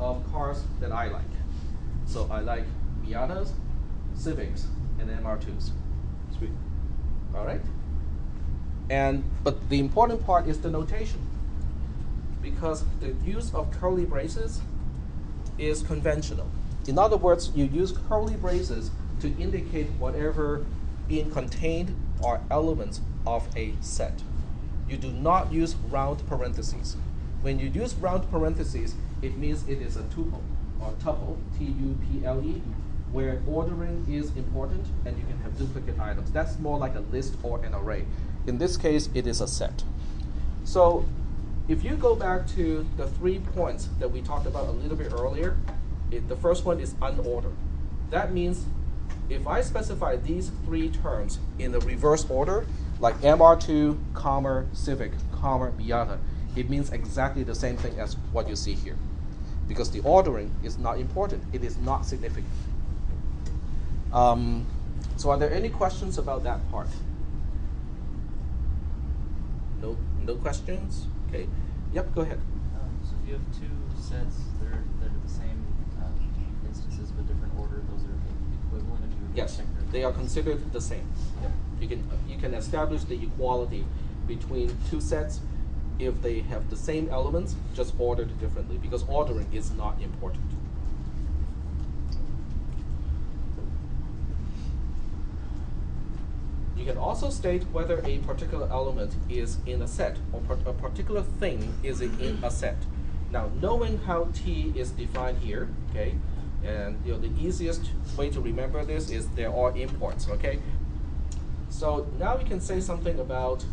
of cars that I like. So I like Miatas, Civics, and MR2s. Sweet. All right? But the important part is the notation. Because the use of curly braces is conventional. In other words, you use curly braces to indicate whatever being contained are elements of a set. You do not use round parentheses. When you use round parentheses, it means it is a tuple or tuple, T-U-P-L-E, where ordering is important and you can have duplicate items. That's more like a list or an array. In this case, it is a set. So if you go back to the 3 points that we talked about a little bit earlier, the first one is unordered. That means if I specify these 3 terms in the reverse order, like MR2, comma, Civic, comma, Miata, it means exactly the same thing as what you see here. Because the ordering is not important. It is not significant. So are there any questions about that part? No questions? Okay. Yep, go ahead. So if you have 2 sets that are the same instances but different order, those are equivalent if you were to Yes, check their they are considered the same. Yep. You can establish the equality between two sets if they have the same elements, just ordered differently, because ordering is not important. You can also state whether a particular element is in a set or a particular thing is in a set. Now, knowing how T is defined here, okay, and the easiest way to remember this is there are imports, okay? So now we can say something about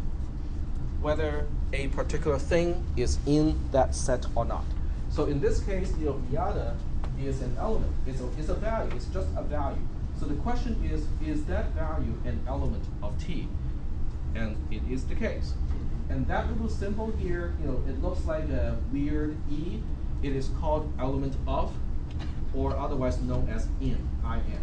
whether a particular thing is in that set or not. So in this case, Miata is an element. It's a value. It's just a value. So the question is that value an element of T? And it is the case. And that little symbol here, it looks like a weird E. It is called element of, or otherwise known as in, I-N.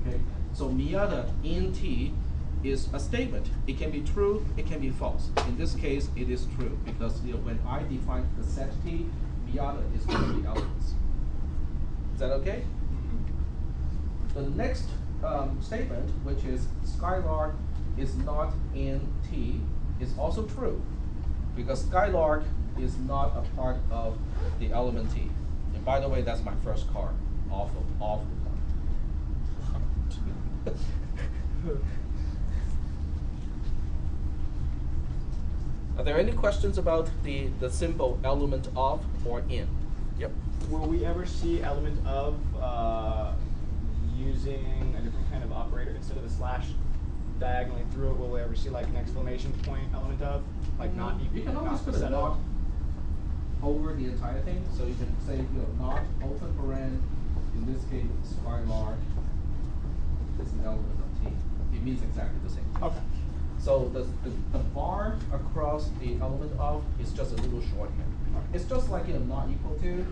Okay? So Miata in T is a statement. It can be true, it can be false. In this case, it is true, because when I define the set T, Miata is one of the elements. Is that okay? The next statement, which is Skylark is not in T, is also true, because Skylark is not a part of the element T. And by the way, that's my first car. Awful car. Are there any questions about the symbol element of or in? Yep. Will we ever see element of using a different kind of operator instead of the slash diagonally through it? Will we ever see like an exclamation point element of, like not equal? You can always put a set not of? over the entire thing, so you can say not open paren. In this case, Skylark is an element of T. It means exactly the same thing. Okay. So the bar across the element of is just a little shorthand. It's just like not equal to,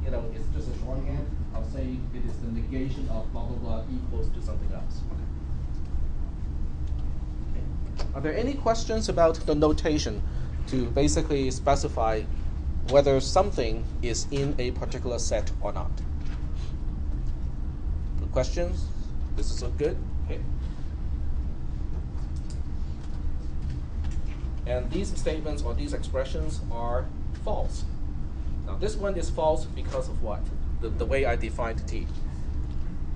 it's just a shorthand. I'll say it is the negation of blah blah blah equals to something else. Okay. Are there any questions about the notation to basically specify whether something is in a particular set or not? Questions? This is good? Okay. And these statements or these expressions are false. Now this one is false because of what? The way I defined T.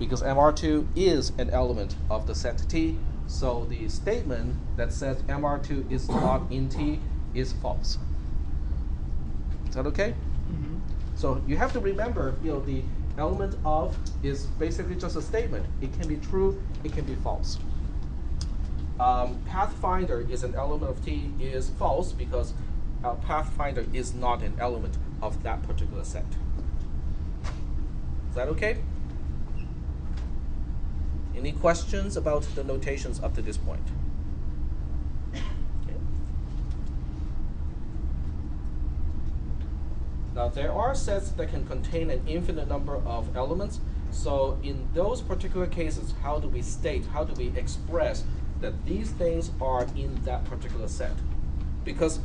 Because MR2 is an element of the set T, so the statement that says MR2 is not in T is false. Is that okay? Mm-hmm. So you have to remember, the element of is basically just a statement. It can be true, it can be false. Pathfinder is an element of T is false because Pathfinder is not an element of that particular set. Is that okay? Any questions about the notations up to this point? Okay. Now there are sets that can contain an infinite number of elements. So in those particular cases, how do we state, how do we express that these things are in that particular set? Because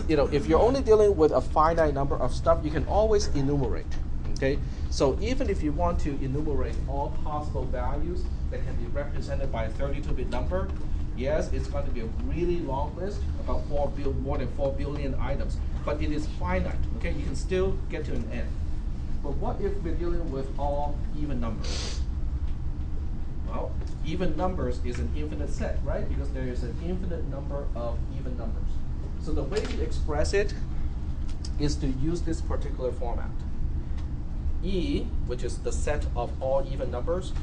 if you're only dealing with a finite number of stuff, you can always enumerate. Okay, so even if you want to enumerate all possible values that can be represented by a 32-bit number, yes, it's going to be a really long list, about more than 4 billion items, but it is finite. Okay, you can still get to an end. But what if we're dealing with all even numbers? Well, even numbers is an infinite set, right? Because there is an infinite number of even numbers. So the way to express it is to use this particular format. E, which is the set of all even numbers,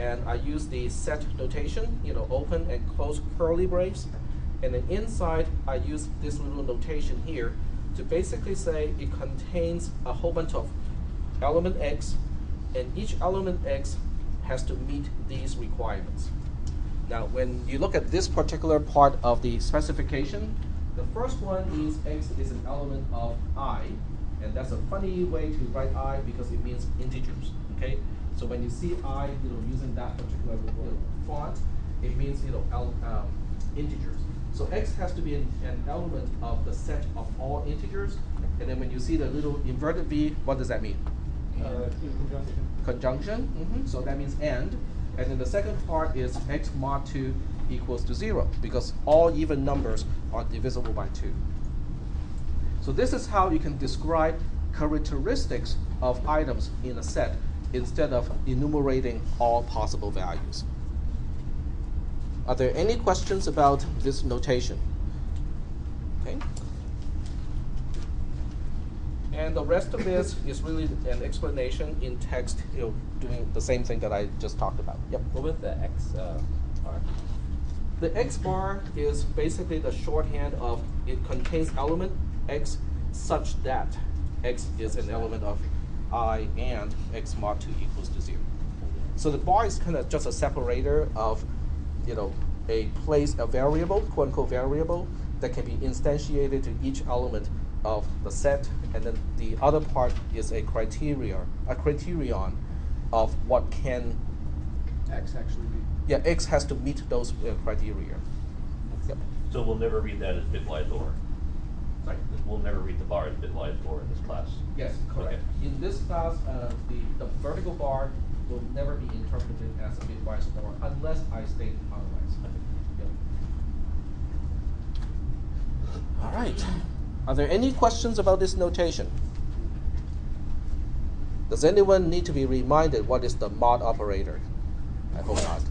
and I use the set notation, open and close curly brace, and then inside I use this little notation here to basically say it contains a whole bunch of element X, and each element X has to meet these requirements. Now, when you look at this particular part of the specification, the first one is X is an element of I, and that's a funny way to write I because it means integers. Okay, so when you see I, using that particular font, it means integers. So X has to be an element of the set of all integers, and then when you see the little inverted V, what does that mean? In conjunction. Conjunction, so that means and. And then the second part is x mod 2 equals to 0, because all even numbers are divisible by 2. So this is how you can describe characteristics of items in a set instead of enumerating all possible values. Are there any questions about this notation? Okay. And the rest of this is really an explanation in text, doing the same thing that I just talked about. Yep. What about the X bar? The X bar is basically the shorthand of it contains element X such that X is an element of I and X mod 2 equals to 0. So the bar is kind of just a separator of, a variable, quote unquote variable, that can be instantiated to each element of the set, and then the other part is a criterion of what can X actually be. Yeah, X has to meet those criteria. Yep. So we'll never read that as bitwise OR. Sorry? We'll never read the bar as bitwise OR in this class. Yes, correct. Okay. In this class, the vertical bar will never be interpreted as a bitwise OR unless I state otherwise. Yep. All right. Are there any questions about this notation? Does anyone need to be reminded what is the mod operator? I hope not.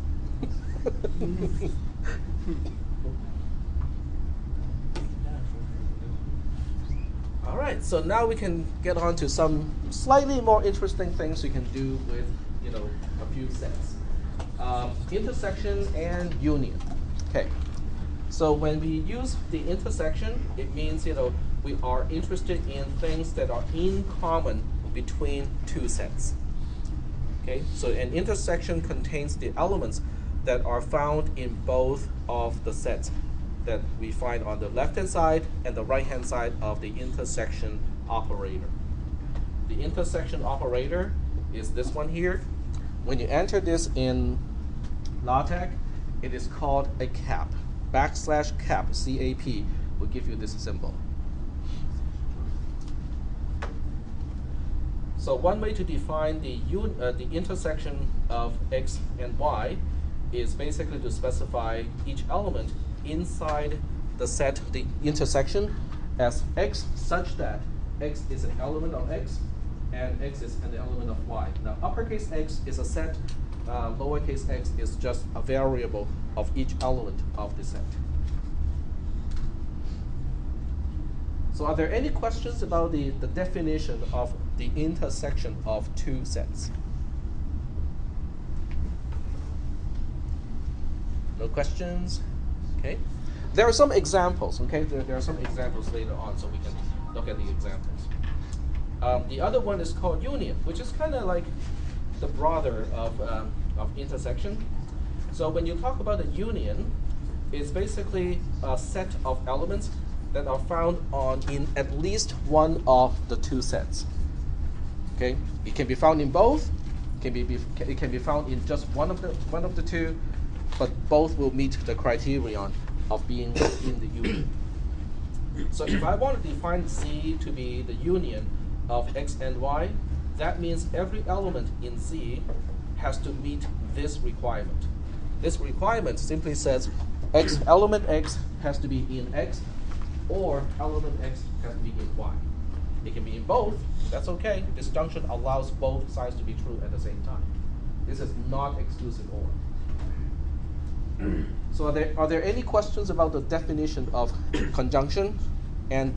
All right, so now we can get on to some slightly more interesting things you can do with, a few sets. Intersection and union. Okay, so when we use the intersection, it means, we are interested in things that are in common between two sets. Okay, so an intersection contains the elements that are found in both of the sets that we find on the left-hand side and the right-hand side of the intersection operator. The intersection operator is this one here. When you enter this in LaTeX, it is called a cap. \cap, C-A-P, will give you this symbol. So one way to define the intersection of x and y is basically to specify each element inside the set, the intersection, as x such that x is an element of x and x is an element of y. Now uppercase x is a set, lowercase x is just a variable of each element of the set. So are there any questions about the definition of the intersection of two sets? No questions? Okay. There are some examples, okay? There are some examples later on, so we can look at the examples. The other one is called union, which is kind of like the brother of intersection. So when you talk about a union, it's basically a set of elements that are found in at least one of the two sets. Okay, it can be found in both. It can be found in just one of the two, but both will meet the criterion of being in the union. So if I want to define Z to be the union of x and y, that means every element in Z has to meet this requirement. This requirement simply says element x has to be in x, or element x has to be in y. It can be in both, that's okay. This junction allows both sides to be true at the same time. This is not exclusive OR. So are there any questions about the definition of conjunction and,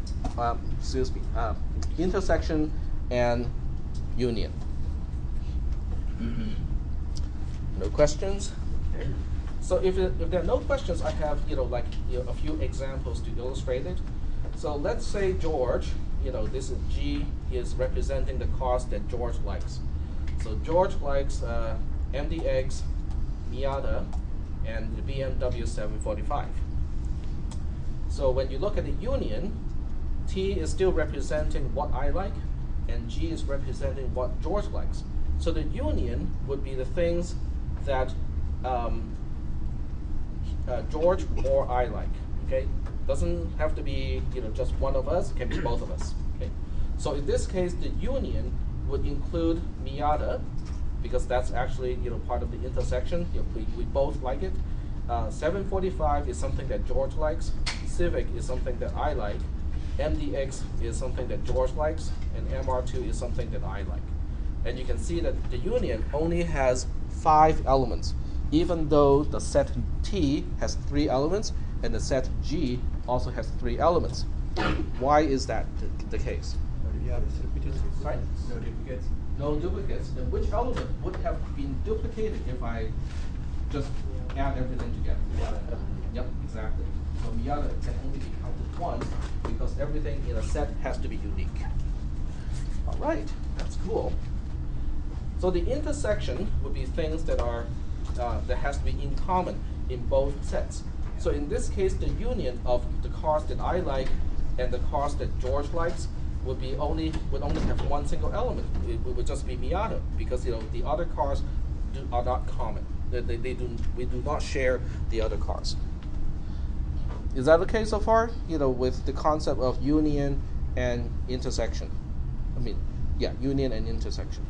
intersection and union? No questions? So if there are no questions, I have a few examples to illustrate it. So let's say George, this is G is representing the cars that George likes. So George likes MDX, Miata, and the BMW 745. So when you look at the union, T is still representing what I like, and G is representing what George likes. So the union would be the things that George or I like. Okay, doesn't have to be just one of us. It can be both of us. Okay, so in this case, the union would include Miata, because that's actually part of the intersection. We both like it. 745 is something that George likes. Civic is something that I like. MDX is something that George likes, and MR2 is something that I like. And you can see that the union only has 5 elements, even though the set T has 3 elements and the set G also has 3 elements. Why is that the case? Right? No duplicates. No duplicates. Then which element would have been duplicated if I just add everything together? Miata. Yep, exactly. So Miata can only be counted once because everything in a set has to be unique. All right, that's cool. So the intersection would be things that are that has to be in common in both sets. So in this case, the union of the cars that I like and the cars that George likes would only have one single element. It would just be Miata, because the other cars are not common. We do not share the other cars. Is that okay so far? With the concept of union and intersection. Union and intersection.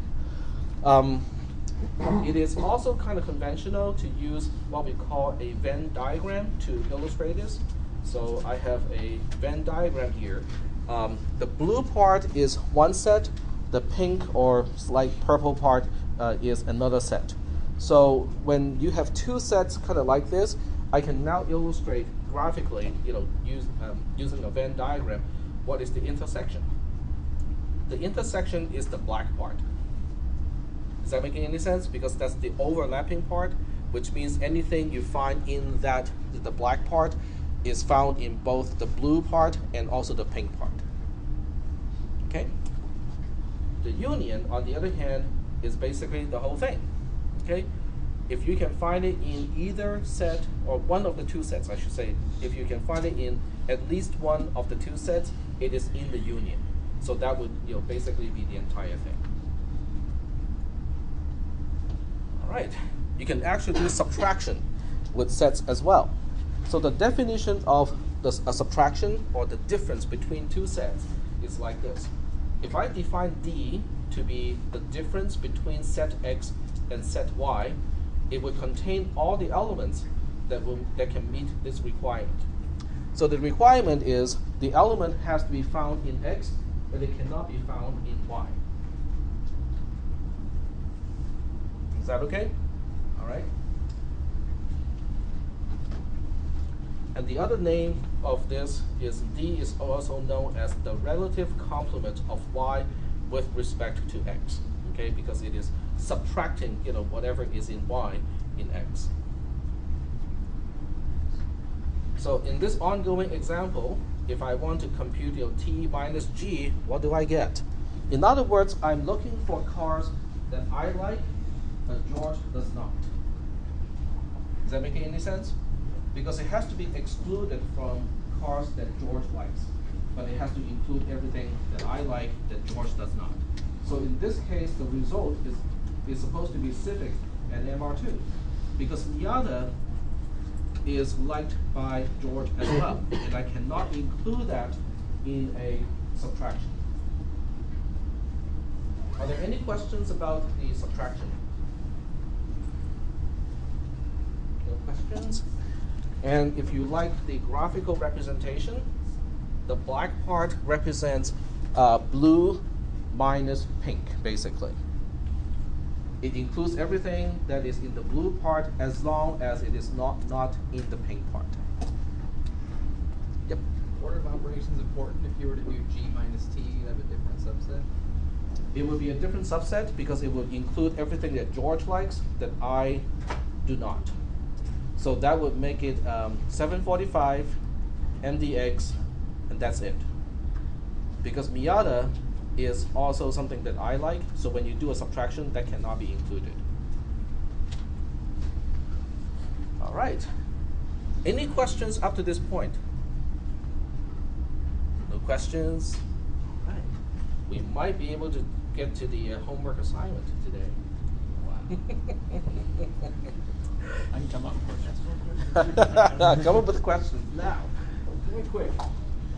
It is also kind of conventional to use what we call a Venn diagram to illustrate this. So I have a Venn diagram here. The blue part is one set, the pink or slight purple part is another set. So when you have 2 sets kind of like this, I can now illustrate graphically, using a Venn diagram, what is the intersection. The intersection is the black part. Is that making any sense? Because that's the overlapping part, which means anything you find in the black part is found in both the blue part and also the pink part. Okay? The union, on the other hand, is basically the whole thing. Okay? If you can find it in either set, or one of the 2 sets, I should say, if you can find it in at least one of the 2 sets, it is in the union. So that would basically be the entire thing. All right. You can actually do subtraction with sets as well. So the definition of a subtraction, or the difference between 2 sets, is like this. If I define D to be the difference between set X and set Y, it would contain all the elements that can meet this requirement. So the requirement is the element has to be found in X, but it cannot be found in Y. Is that okay? All right. And the other name of this is D is also known as the relative complement of Y with respect to X. Okay, because it is subtracting whatever is in Y in X. So in this ongoing example, if I want to compute T minus G, what do I get? In other words, I'm looking for cars that I like, but George does not. Is that making any sense? Because it has to be excluded from cars that George likes, but it has to include everything that I like that George does not. So in this case, the result is supposed to be Civic and MR2, because Miata is liked by George as well, and I cannot include that in a subtraction. Are there any questions about the subtraction? No questions? And if you like the graphical representation, the black part represents blue minus pink, basically. It includes everything that is in the blue part as long as it is not in the pink part. Yep. Order of operations important. If you were to do G minus T, you'd have a different subset. It would be a different subset because it would include everything that George likes that I do not. So that would make it 745, MDX, and that's it. Because Miata is also something that I like, so when you do a subtraction, that cannot be included. All right. Any questions up to this point? No questions? All right. We might be able to get to the homework assignment today. Wow. I can come up with questions. Come up with questions now. Very quick.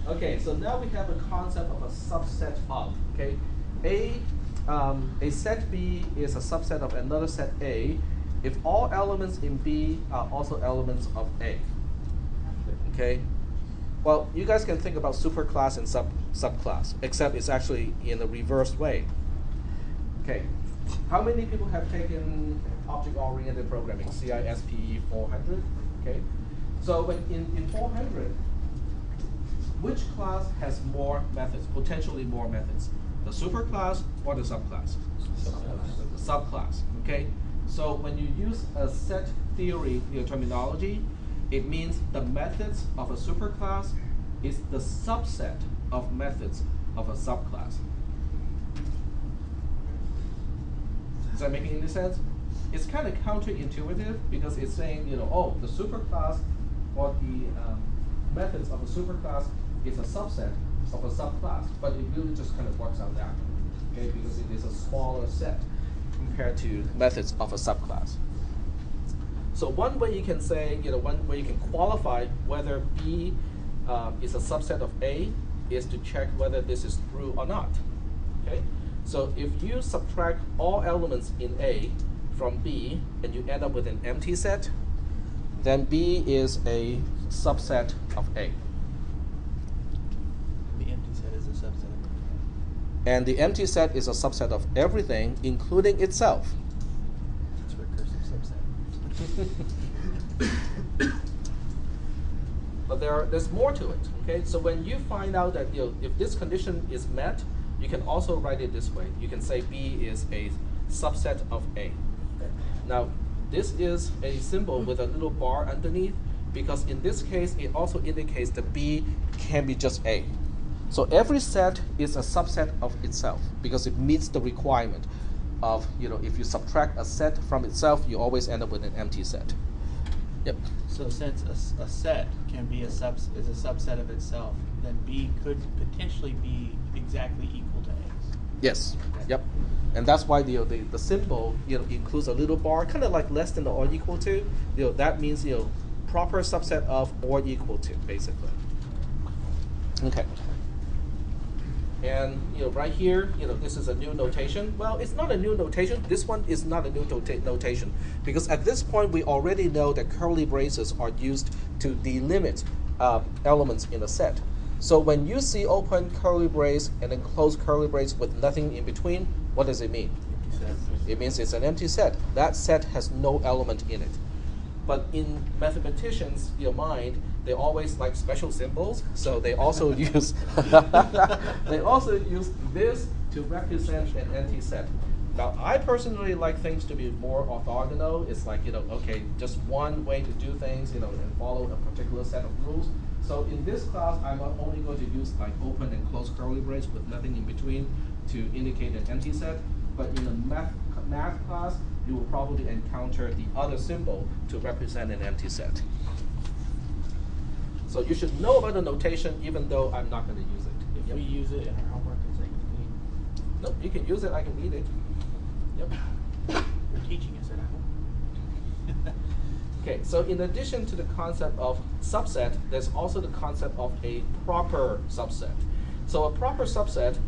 Okay, so now we have a concept of a subset of. Okay, A a set B is a subset of another set A if all elements in B are also elements of A. Okay? Well, you guys can think about superclass and subclass, except it's actually in a reversed way. Okay. How many people have taken object-oriented programming, CISP 400? Okay. So when in 400, which class has more methods, potentially more methods? The superclass or the subclass? The subclass, okay? So when you use a set theory terminology, it means the methods of a superclass is the subset of methods of a subclass. Is that making any sense? It's kind of counterintuitive because it's saying, oh, the superclass or the methods of a superclass is a subset of a subclass, but it really just kind of works out that way, okay? Because it is a smaller set compared to methods of a subclass. So one way you can say, one way you can qualify whether B is a subset of A is to check whether this is true or not, okay? So if you subtract all elements in A from B and you end up with an empty set, then B is a subset of A. The empty set is a subset of everything. And the empty set is a subset of everything, including itself. It's a recursive subset. But there's more to it, okay? So when you find out that if this condition is met, you can also write it this way. You can say B is a subset of A. Now, this is a symbol with a little bar underneath because in this case, it also indicates that B can be just A. So every set is a subset of itself because it meets the requirement of, if you subtract a set from itself, you always end up with an empty set. Yep. So since a set can be is a subset of itself, then B could potentially be exactly equal to A. Yes. Yep. And that's why the symbol includes a little bar, kind of like less than or equal to. That means proper subset of or equal to, basically. Okay. And right here, this is a new notation. Well, it's not a new notation. This one is not a new notation because at this point we already know that curly braces are used to delimit elements in a set. So when you see open curly brace and then close curly brace with nothing in between, what does it mean? It means it's an empty set. That set has no element in it. But in mathematicians' mind, they always like special symbols, so they also use this to represent an empty set. Now, I personally like things to be more orthogonal. It's like okay, just one way to do things, and follow a particular set of rules. So in this class, I'm only going to use like open and close curly brace with nothing in between to indicate an empty set. But in a math class, you will probably encounter the other symbol to represent an empty set. So you should know about the notation even though I'm not going to use it. If we use it in our homework, it's like Nope, you can use it, I can read it. Yep. you're teaching us at home. Okay, so in addition to the concept of subset, there's also the concept of a proper subset. So a proper subset,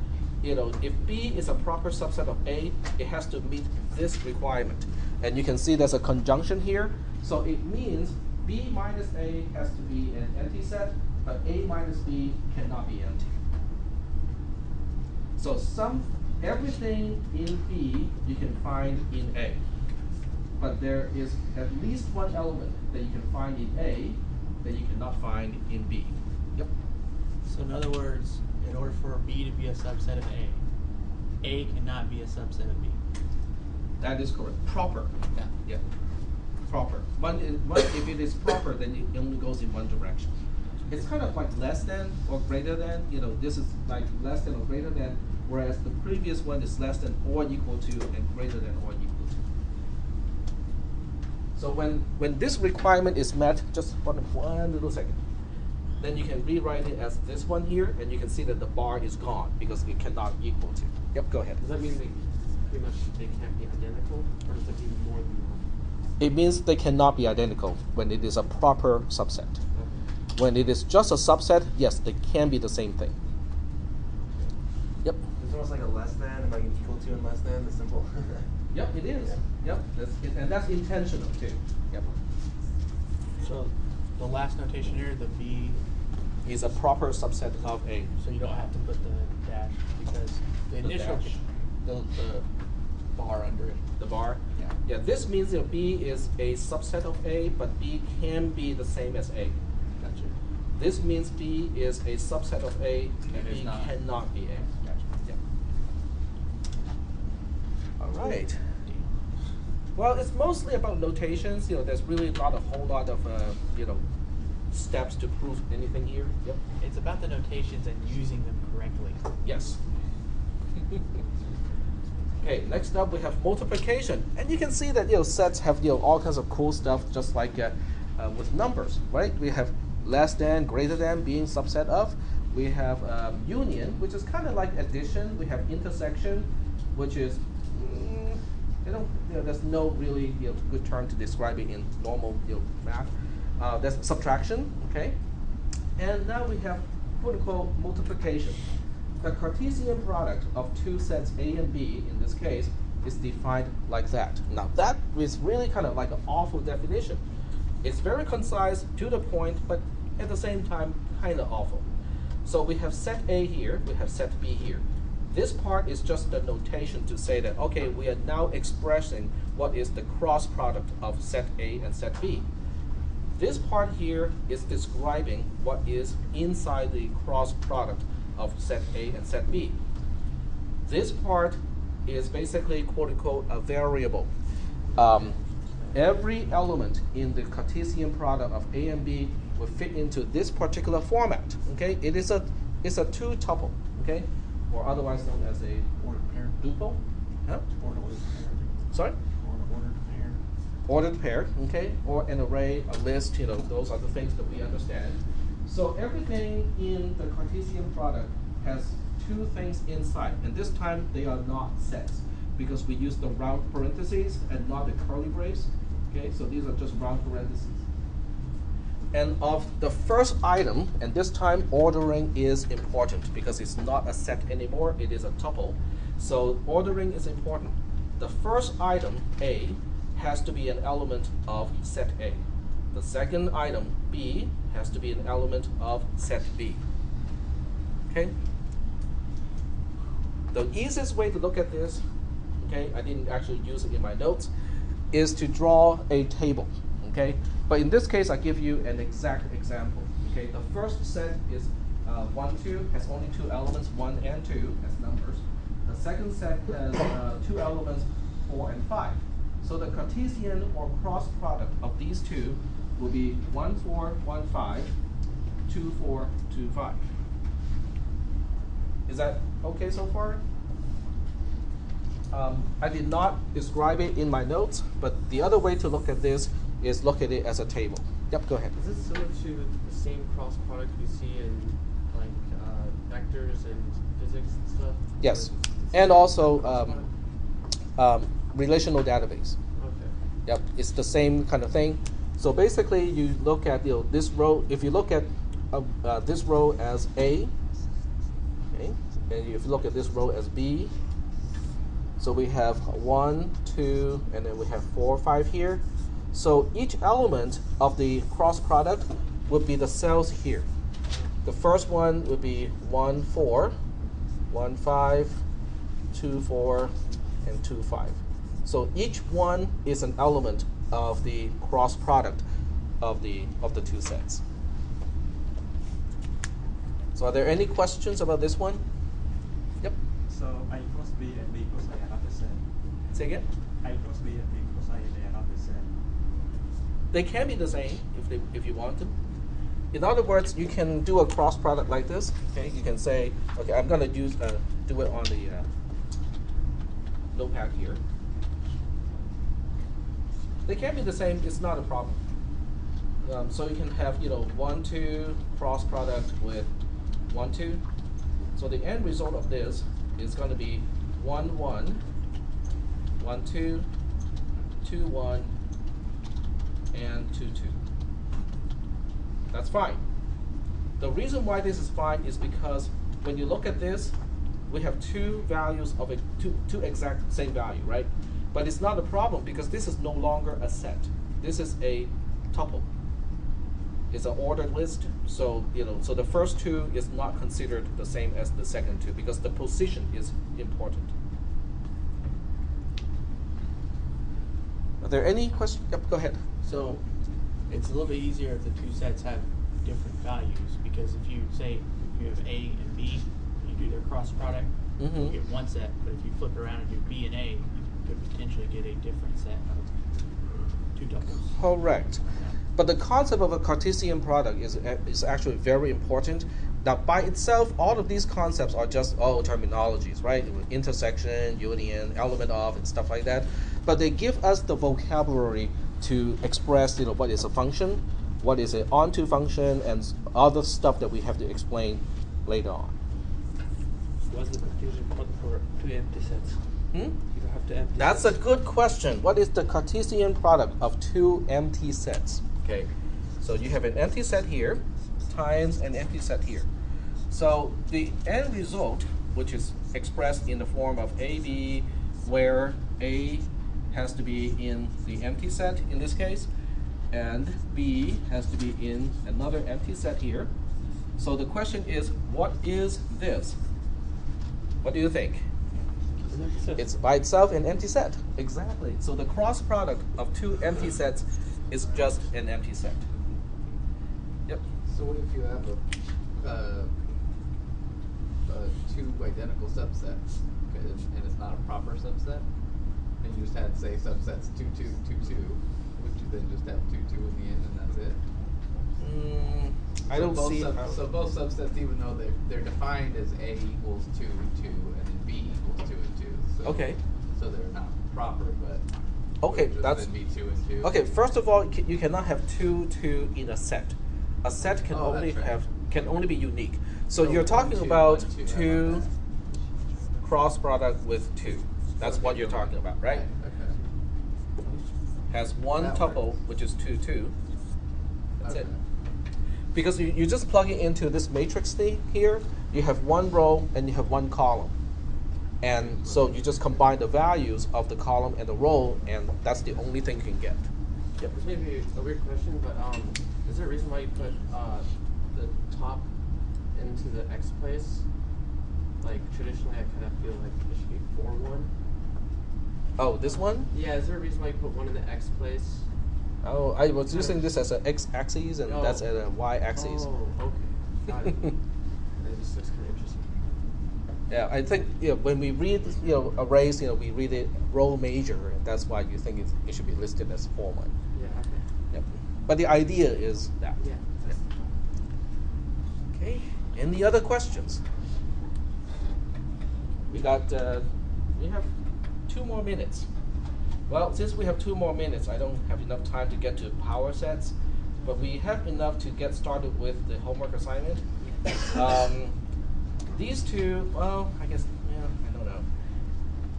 if B is a proper subset of A, it has to meet this requirement. And you can see there's a conjunction here. So it means B minus A has to be an empty set, but A minus B cannot be empty. So everything in B you can find in A. But there is at least one element that you can find in A that you cannot find in B. Yep. So in other words, in order for B to be a subset of A cannot be a subset of B. That is correct. Proper. Yeah. Proper. If it is proper, then it only goes in one direction. It's kind of like less than or greater than. This is like less than or greater than, whereas the previous one is less than or equal to and greater than or equal to. So when this requirement is met, just one little second, then you can rewrite it as this one here, and you can see that the bar is gone because it cannot equal to. Yep, go ahead. Does that mean they can't be identical, or does that mean more than that? It means they cannot be identical when it is a proper subset. Okay. When it is just a subset, yes, they can be the same thing. Yep. Is there almost like a less than, like an equal to and less than, the symbol. Yep, it is. Yep, and that's intentional too. Yep. So the last notation here, the B, Is a proper subset of A. so you don't have to put the dash because the The initial, dash. the bar under it. The bar. Yeah. Yeah. This means that B is a subset of A, but B can be the same as A. Gotcha. This means B is a subset of A, and it's B not. cannot be A. Gotcha. Yep. All right. Well, it's mostly about notations. There's really not a whole lot of steps to prove anything here. Yep. It's about the notations and using them correctly. Yes. Okay, next up we have multiplication, and you can see that sets have all kinds of cool stuff, just like with numbers, right? We have less than, greater than being subset of. We have union, which is kind of like addition. We have intersection, which is there's no really good term to describe it in normal math. That's subtraction, okay? And now we have quote-unquote multiplication. The Cartesian product of two sets A and B, in this case, is defined like that. Now that is really kind of like an awful definition. It's very concise, to the point, but at the same time, kind of awful. So we have set A here, we have set B here. This part is just the notation to say that, okay, we are now expressing what is the cross product of set A and set B. This part here is describing what is inside the cross product of set A and set B. This part is basically quote-unquote a variable. Every element in the Cartesian product of A and B will fit into this particular format. Okay, it's a two-tuple. Okay, or otherwise known as a Ordered pair. duple. Huh? Or an ordered pair. Sorry. Or an ordered pair. Ordered pair. Okay, or an array, a list. Those are the things that we understand. So everything in the Cartesian product has two things inside, and this time they are not sets because we use the round parentheses and not the curly brace. Okay, so these are just round parentheses. And of the first item, and this time ordering is important because it's not a set anymore, it is a tuple. So ordering is important. The first item, A, has to be an element of set A. The second item, B, has to be an element of set B. Okay? The easiest way to look at this, okay, I didn't actually use it in my notes, is to draw a table. Okay? But in this case, I give you an exact example. Okay? The first set is 1, 2, has only two elements, 1 and 2 as numbers. The second set has two elements, 4 and 5. So the Cartesian or cross product of these two will be 1, 4, 1, 5, 2, 4, 2, 5. Is that okay so far? I did not describe it in my notes, but the other way to look at this is look at it as a table. Yep, go ahead. Is this similar to the same cross product we see in like vectors and physics and stuff? Yes, and also relational database. Okay. Yep, it's the same kind of thing. So basically, you look at this row. If you look at this row as A, okay, and if you look at this row as B, so we have 1, 2, and then we have 4, 5 here. So each element of the cross product would be the cells here. The first one would be 1, 4, 1, 5, 2, 4, and 2, 5. So each one is an element of the cross product of the two sets. So are there any questions about this one? Yep. So A equals B and B equals A are not the same. Say again? A equals B and B equals A, they are not the same. They can be the same if you want them. In other words, you can do a cross product like this. Okay, you can say, okay, I'm going to do it on the notepad here. They can be the same. It's not a problem. So you can have 1, 2 cross product with 1, 2. So the end result of this is going to be 1, 1, 1, 2, 2, 1, and 2, 2. That's fine. The reason why this is fine is because when you look at this, we have two values of a two exact same value, right? But it's not a problem because this is no longer a set. This is a tuple. It's an ordered list, so so the first two is not considered the same as the second two because the position is important. Are there any questions? Yep, go ahead. So it's a little bit easier if the two sets have different values, because if you say if you have A and B, you do their cross product, you get one set. But if you flip around and do B and A, you could potentially get a different set of two tuples. Correct. But the concept of a Cartesian product is actually very important. Now, by itself, all of these concepts are just terminologies, right? Intersection, union, element of, and stuff like that. But they give us the vocabulary to express, what is a function, what is an onto function, and other stuff that we have to explain later on. What's the Cartesian product for two empty sets? You don't have to empty. That's a good question. What is the Cartesian product of two empty sets? Okay, so you have an empty set here times an empty set here. So the end result, which is expressed in the form of AB, where A has to be in the empty set in this case, and B has to be in another empty set here. So the question is, what is this? What do you think? It's by itself an empty set. Exactly. So the cross product of two empty sets is just an empty set. Yep. So what if you have two identical subsets, and it's not a proper subset, and you just had, say, subsets 2, 2, 2, 2, would you then just have 2, 2 in the end, and that's it? I don't see. So both subsets, even though they're defined as A equals 2, 2, and then B equals 2 and 2. So, okay. So they're not proper, but okay, that's be 2 and 2. Okay. First of all, you cannot have 2, 2 in a set. A set can only be unique. So you're talking about 2 cross product with 2. That's what you're talking about, right? Okay. Has one tuple, which is 2, 2. That's it. Because you just plug it into this matrix thing here, you have one row and you have one column. And so you just combine the values of the column and the row, and that's the only thing you can get. Yep. This may be a weird question, but is there a reason why you put the top into the X place? Like traditionally, I kind of feel like it should be 4, 1. Oh, this one? Yeah. Is there a reason why you put one in the X place? Oh, I was using this as an x-axis, and that's at a y-axis. Oh, okay. Got it. This looks kind of interesting. Yeah, I think when we read arrays, we read it row major, and that's why you think it should be listed as 4, 1. Yeah. Okay. Yep. But the idea is that. Yeah. Okay. Any other questions? We got. We have 2 more minutes. Well, since we have 2 more minutes, I don't have enough time to get to power sets, but we have enough to get started with the homework assignment. These two, well, I guess, I don't know.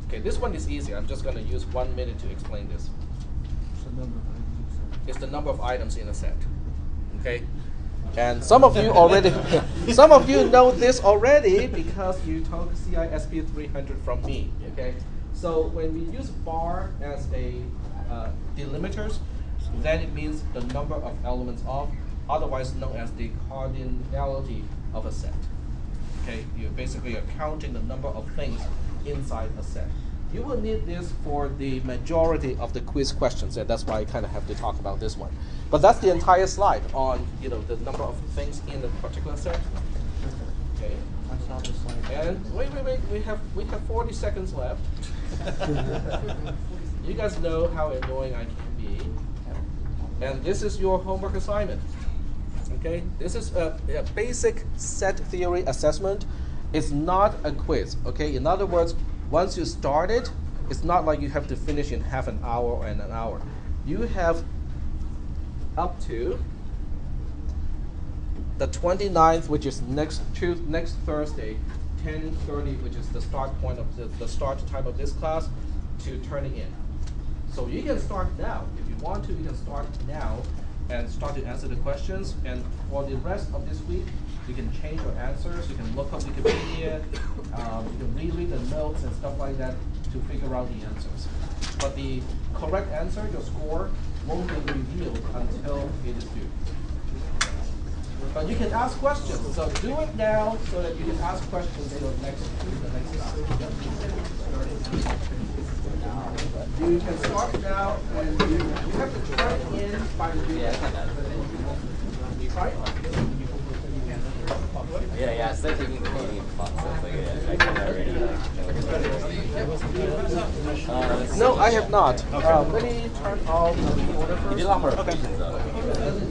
Okay, this one is easy. I'm just going to use 1 minute to explain this. It's the number of items in a set. Okay, and some of you already, some of you know this already because you took CISP 300 from me. Okay. So when we use bar as a delimiters, then it means the number of elements of, otherwise known as the cardinality of a set. Okay, you basically are counting the number of things inside a set. You will need this for the majority of the quiz questions, and that's why I kind of have to talk about this one. But that's the entire slide on the number of things in a particular set. Okay. I saw this slide. And wait, we have 40 seconds left. You guys know how annoying I can be. And this is your homework assignment. Okay, this is a basic set theory assessment. It's not a quiz. Okay, in other words, once you start it, it's not like you have to finish in half an hour or an hour. You have up to the 29th, which is next Thursday, 10:30, which is the start point of the start time of this class, to turn it in. So you can start now. If you want to, you can start now and start to answer the questions. And for the rest of this week, You can change your answers. You can look up Wikipedia. You can reread the notes and stuff like that to figure out the answers. But the correct answer, your score, won't be revealed until it is due. But you can ask questions. So do it now so that you can ask questions in the next time. You can start now, and you have to turn in by the Try it. Yeah, instead of taking the Canadian font stuff, like, I can already, No, I have not. Let me turn off the recorder first. You did a lot more equations, though.